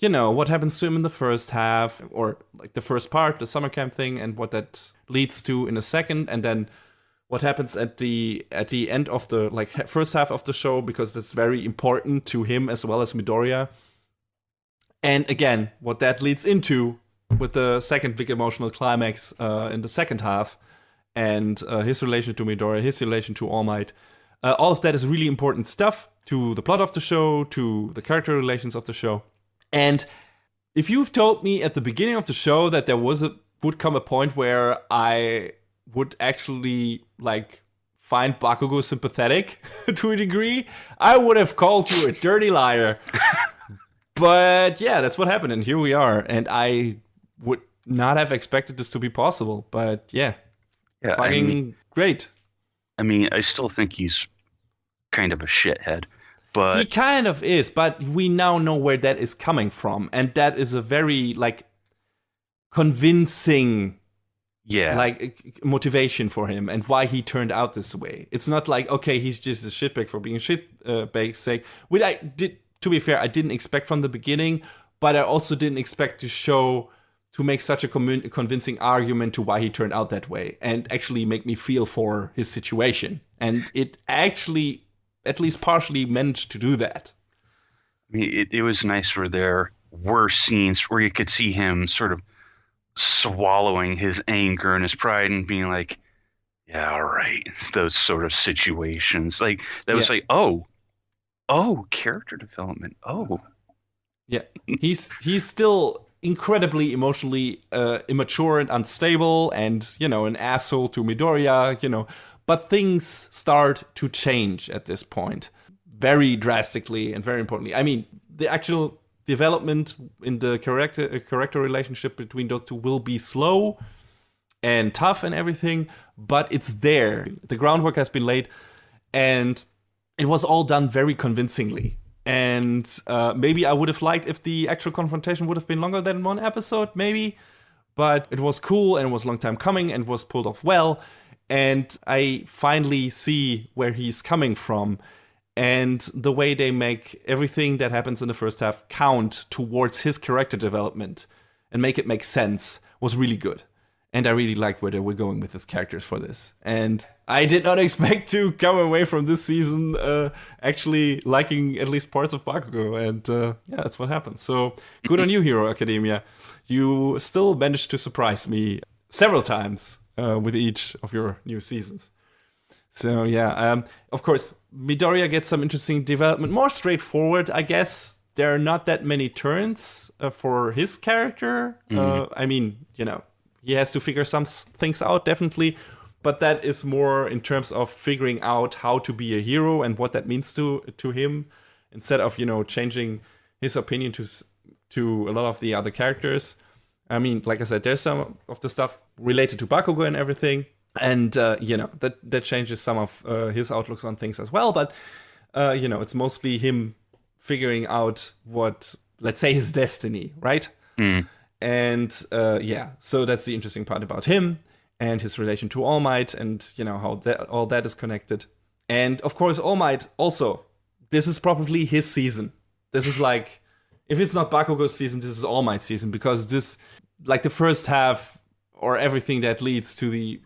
What happens to him in the first half, or like the first part, the summer camp thing, and what that leads to in a second, and then what happens at the end of the first half of the show, because that's very important to him as well as Midoriya. And again, what that leads into with the second big emotional climax in the second half. And his relation to Midoriya, his relation to All Might. All of that is really important stuff to the plot of the show, to the character relations of the show. And if you've told me at the beginning of the show that there would come a point where I would actually find Bakugo sympathetic to a degree, I would have called you a dirty liar. But yeah, that's what happened, and here we are. And I would not have expected this to be possible, but yeah. Yeah, great. I mean, I still think he's kind of a shithead, but he kind of is. But we now know where that is coming from, and that is a very convincing, motivation for him and why he turned out this way. It's not like, okay, he's just a shitbag for being a shitbag's sake. Which I did, to be fair, I didn't expect from the beginning, but I also didn't expect to make such a convincing argument to why he turned out that way and actually make me feel for his situation. And it actually, at least partially, managed to do that. I mean, it was nice where there were scenes where you could see him sort of swallowing his anger and his pride and being like, yeah, all right. Those sort of situations. Was like, oh, character development. Oh. Yeah. He's still incredibly emotionally immature and unstable and, an asshole to Midoriya, but things start to change at this point very drastically and very importantly. I mean, the actual development in the character relationship between those two will be slow and tough and everything, but it's there. The groundwork has been laid and it was all done very convincingly. And maybe I would have liked if the actual confrontation would have been longer than one episode, maybe. But it was cool and it was a long time coming and was pulled off well. And I finally see where he's coming from. And the way they make everything that happens in the first half count towards his character development and make it make sense was really good. And I really liked where they were going with his characters for this. And I did not expect to come away from this season actually liking at least parts of Bakugo. And yeah, that's what happened. So good on you, Hero Academia. You still managed to surprise me several times with each of your new seasons. So yeah, of course, Midoriya gets some interesting development. More straightforward, I guess. There are not that many turns for his character. I mean, he has to figure some things out, definitely. But that is more in terms of figuring out how to be a hero and what that means to him, instead of, changing his opinion to a lot of the other characters. I mean, like I said, there's some of the stuff related to Bakugo and everything. And, that changes some of his outlooks on things as well. But, it's mostly him figuring out what, let's say, his destiny, right? And, so that's the interesting part about him and his relation to All Might and, how all that is connected. And, of course, All Might also, this is probably his season. This is like, if it's not Bakugo's season, this is All Might's season, because this, like the first half, or everything that leads to the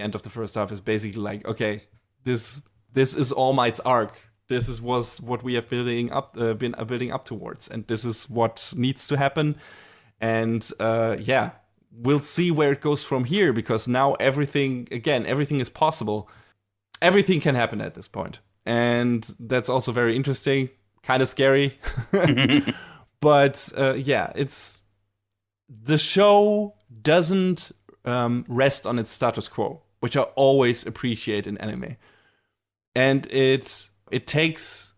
end of the first half is basically like, okay, this is All Might's arc. This was what we have been building up towards, and this is what needs to happen. And we'll see where it goes from here, because now everything is possible. Everything can happen at this point, and that's also very interesting, kind of scary. But it's the show doesn't rest on its status quo, which I always appreciate in anime. And it takes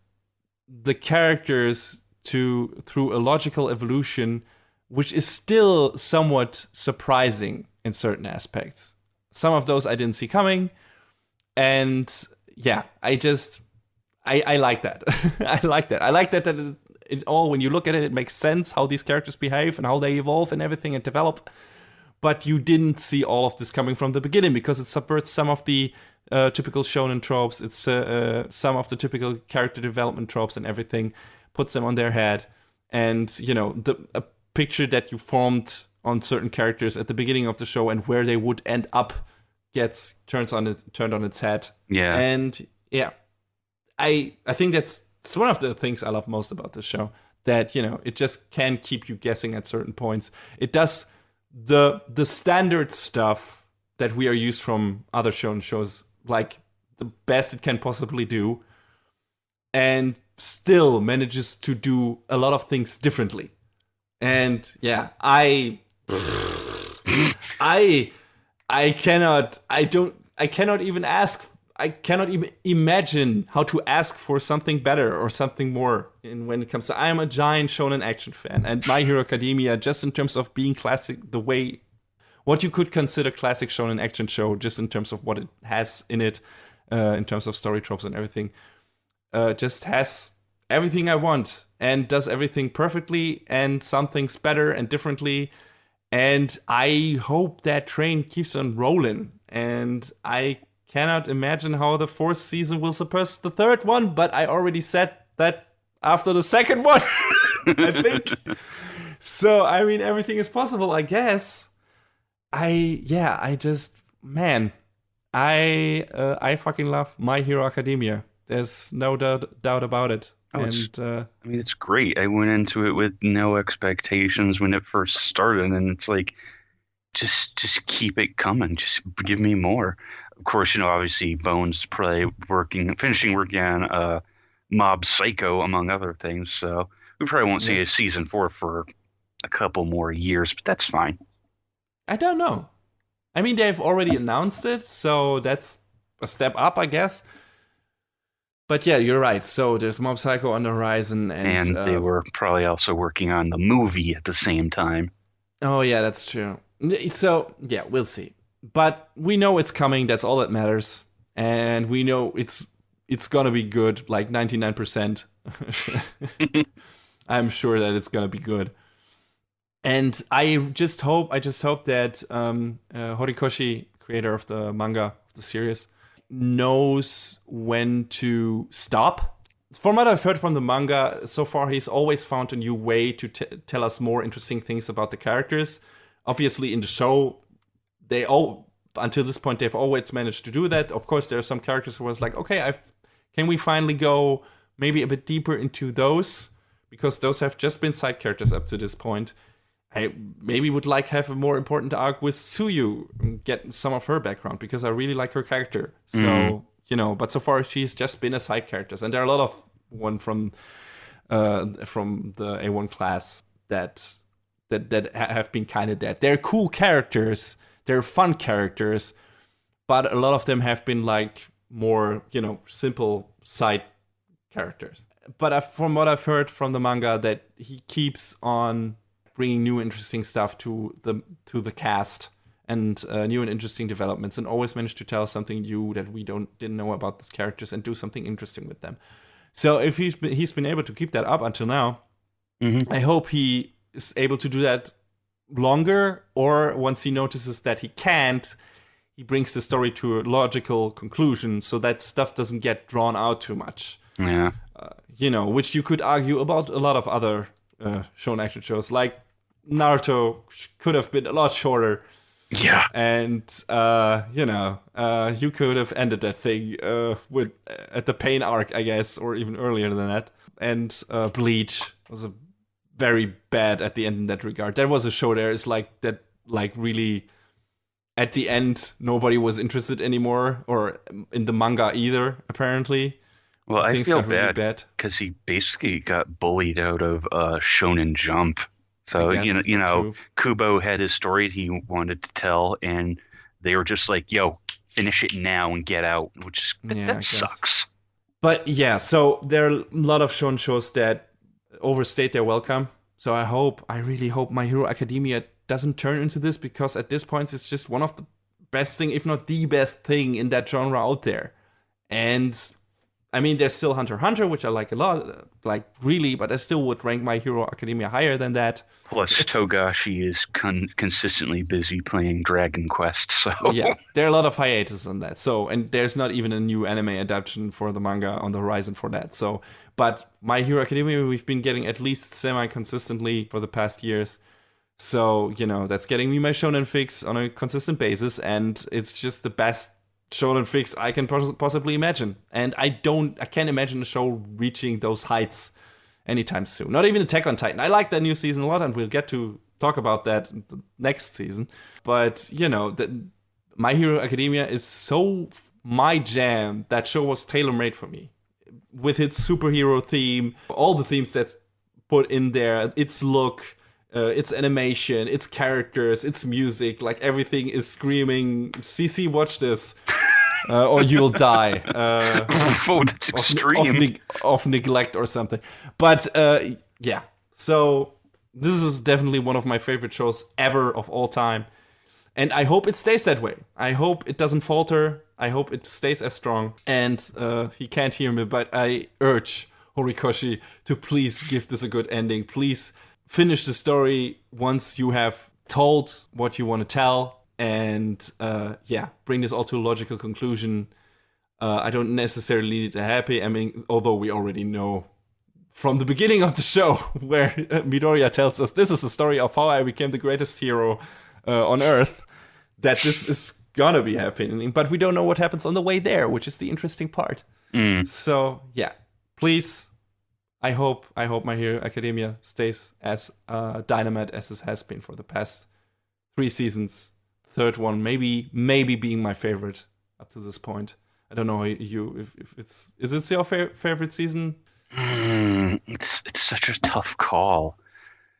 the characters through a logical evolution, which is still somewhat surprising in certain aspects. Some of those I didn't see coming. And I like that. I like that. I like that it all, when you look at it, it makes sense how these characters behave and how they evolve and everything and develop. But you didn't see all of this coming from the beginning, because it subverts some of the typical shonen tropes. It's some of the typical character development tropes and everything, puts them on their head. And, a picture that you formed on certain characters at the beginning of the show and where they would end up gets turned on its head. Yeah. And I think it's one of the things I love most about this show, that, it just can keep you guessing at certain points. It does the standard stuff that we are used from other shonen shows, like the best it can possibly do, and still manages to do a lot of things differently. And I cannot even imagine how to ask for something better or something more when it comes to. I am a giant shonen action fan, and My Hero Academia, just in terms of being classic, what you could consider classic shonen action show, just in terms of what it has in it, in terms of story tropes and everything, just has everything I want and does everything perfectly, and some things better and differently. And I hope that train keeps on rolling. And I cannot imagine how the fourth season will surpass the third one, but I already said that after the second one, I think. So, I mean, everything is possible, I guess. I fucking love My Hero Academia. There's no doubt about it. It's great. I went into it with no expectations when it first started, and it's like, just keep it coming. Just give me more. Of course, obviously Bones probably finishing working on Mob Psycho, among other things. So we probably won't see a season 4 for a couple more years, but that's fine. I don't know. I mean, they've already announced it, so that's a step up, I guess. But yeah, you're right. So there's Mob Psycho on the horizon. And they were probably also working on the movie at the same time. Oh, yeah, that's true. So, yeah, we'll see. But we know it's coming. That's all that matters. And we know it's going to be good, like 99%. I'm sure that it's going to be good. And I just hope that Horikoshi, creator of the manga, of the series, knows when to stop. From what I've heard from the manga, so far he's always found a new way to tell us more interesting things about the characters. Obviously, in the show, until this point, they've always managed to do that. Of course, there are some characters who was like, okay, can we finally go maybe a bit deeper into those? Because those have just been side characters up to this point. I maybe would like have a more important arc with Tsuyu and get some of her background because I really like her character. So, but so far she's just been a side character. And there are a lot of one from the A1 class that have been kind of dead. They're cool characters, they're fun characters, but a lot of them have been like more, simple side characters. But from what I've heard from the manga, that he keeps on bringing new interesting stuff to the cast and new and interesting developments, and always managed to tell something new that we didn't know about these characters and do something interesting with them. So if he's been able to keep that up until now, I hope he is able to do that longer, or once he notices that he can't, he brings the story to a logical conclusion so that stuff doesn't get drawn out too much. Yeah. Which you could argue about a lot of other shonen action shows, like Naruto could have been a lot shorter. Yeah. And, you could have ended that thing at the pain arc, I guess, or even earlier than that. And Bleach was very bad at the end in that regard. There was a show there is like that, like really at the end, nobody was interested anymore, or in the manga either, apparently. Well, I feel really bad because he basically got bullied out of Shonen Jump. So, Kubo had his story he wanted to tell, and they were just like, yo, finish it now and get out, which that sucks. But yeah, so there are a lot of shonen shows that overstayed their welcome. So I really hope My Hero Academia doesn't turn into this, because at this point it's just one of the best thing, if not the best thing in that genre out there. And I mean, there's still Hunter x Hunter, which I like a lot, like really, but I still would rank My Hero Academia higher than that. Plus, Togashi is consistently busy playing Dragon Quest, so... Yeah, there are a lot of hiatus on that. So, and there's not even a new anime adaptation for the manga on the horizon for that. So, but My Hero Academia, we've been getting at least semi-consistently for the past years. So, that's getting me my shonen fix on a consistent basis, and it's just the best shonen fix I can possibly imagine. And I can't imagine a show reaching those heights anytime soon. Not even Attack on Titan. I like that new season a lot, and we'll get to talk about that the next season. But, My Hero Academia is so my jam. That show was tailor-made for me. With its superhero theme, all the themes that's put in there, its look, its animation, its characters, its music, like everything is screaming, CC, watch this, or you'll die. Oh, that's extreme. Of neglect or something. But yeah, so this is definitely one of my favorite shows ever of all time. And I hope it stays that way. I hope it doesn't falter. I hope it stays as strong. And he can't hear me, but I urge Horikoshi to please give this a good ending. Please finish the story once you have told what you want to tell, and bring this all to a logical conclusion. I don't necessarily need a happy ending, although we already know from the beginning of the show where Midoriya tells us this is the story of how I became the greatest hero on Earth, that this is gonna be happening, but we don't know what happens on the way there, which is the interesting part. So yeah, please, I hope My Hero Academia stays as dynamite as it has been for the past 3 seasons. Third one maybe being my favorite up to this point. I don't know if is it your favorite season? It's such a tough call.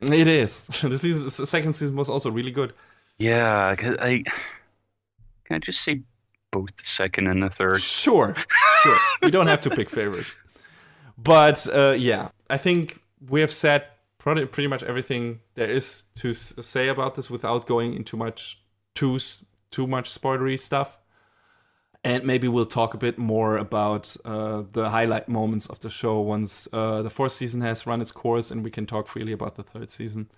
It is. The second season was also really good. Yeah, can I just say both the second and the third? Sure. You don't have to pick favorites. But I think we have said pretty much everything there is to say about this without going into too much spoilery stuff. And maybe we'll talk a bit more about the highlight moments of the show once the 4th season has run its course, and we can talk freely about the 3rd season.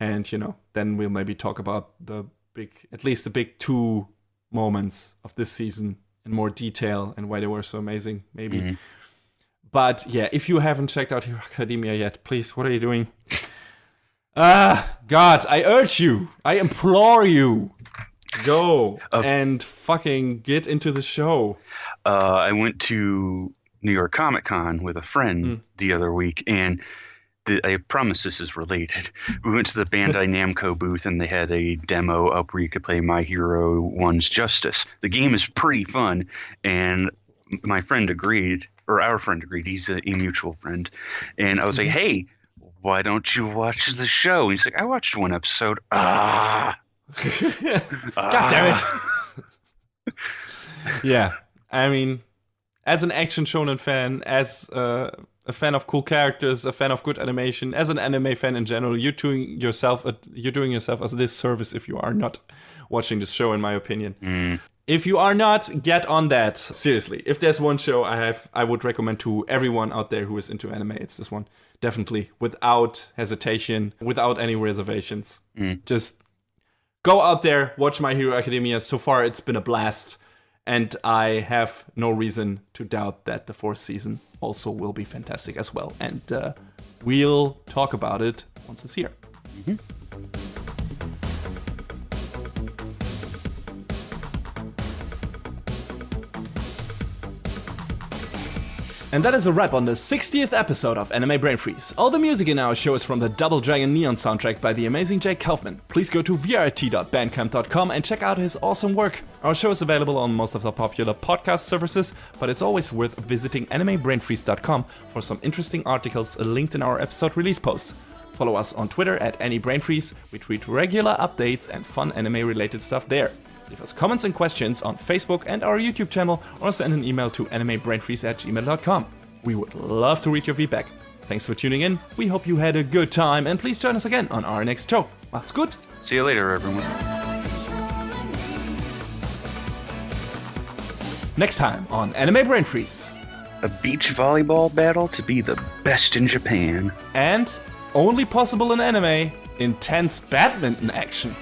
And, then we'll maybe talk about at least the big 2 moments of this season in more detail and why they were so amazing, maybe. Mm-hmm. But yeah, if you haven't checked out Hero Academia yet, please, what are you doing? God, I urge you, I implore you, go and fucking get into the show. I went to New York Comic Con with a friend the other week, and I promise this is related. We went to the Bandai Namco booth and they had a demo up where you could play My Hero 1's Justice. The game is pretty fun, and my friend agreed, or our friend agreed, he's a mutual friend, and I was like, hey, why don't you watch the show? And he's like, I watched one episode. God damn it. Yeah, I mean, as an Action Shonen fan, as a fan of cool characters, a fan of good animation, as an anime fan in general, you're doing yourself a disservice if you are not watching this show, in my opinion. If you are not, get on that. Seriously, if there's one show I would recommend to everyone out there who is into anime, it's this one. Definitely, without hesitation, without any reservations. Just go out there, watch My Hero Academia. So far, it's been a blast. And I have no reason to doubt that the 4th season also will be fantastic as well. And we'll talk about it once it's here. And that is a wrap on the 60th episode of Anime Brain Freeze. All the music in our show is from the Double Dragon Neon soundtrack by the amazing Jake Kaufman. Please go to vrt.bandcamp.com and check out his awesome work. Our show is available on most of the popular podcast services, but it's always worth visiting animebrainfreeze.com for some interesting articles linked in our episode release posts. Follow us on Twitter at AnyBrainFreeze. We tweet regular updates and fun anime-related stuff there. Leave us comments and questions on Facebook and our YouTube channel, or send an email to animebrainfreeze@gmail.com. We would love to read your feedback. Thanks for tuning in. We hope you had a good time, and please join us again on our next show. Macht's gut. See you later, everyone. Next time on Anime Brain Freeze. A beach volleyball battle to be the best in Japan. And only possible in anime, intense badminton action.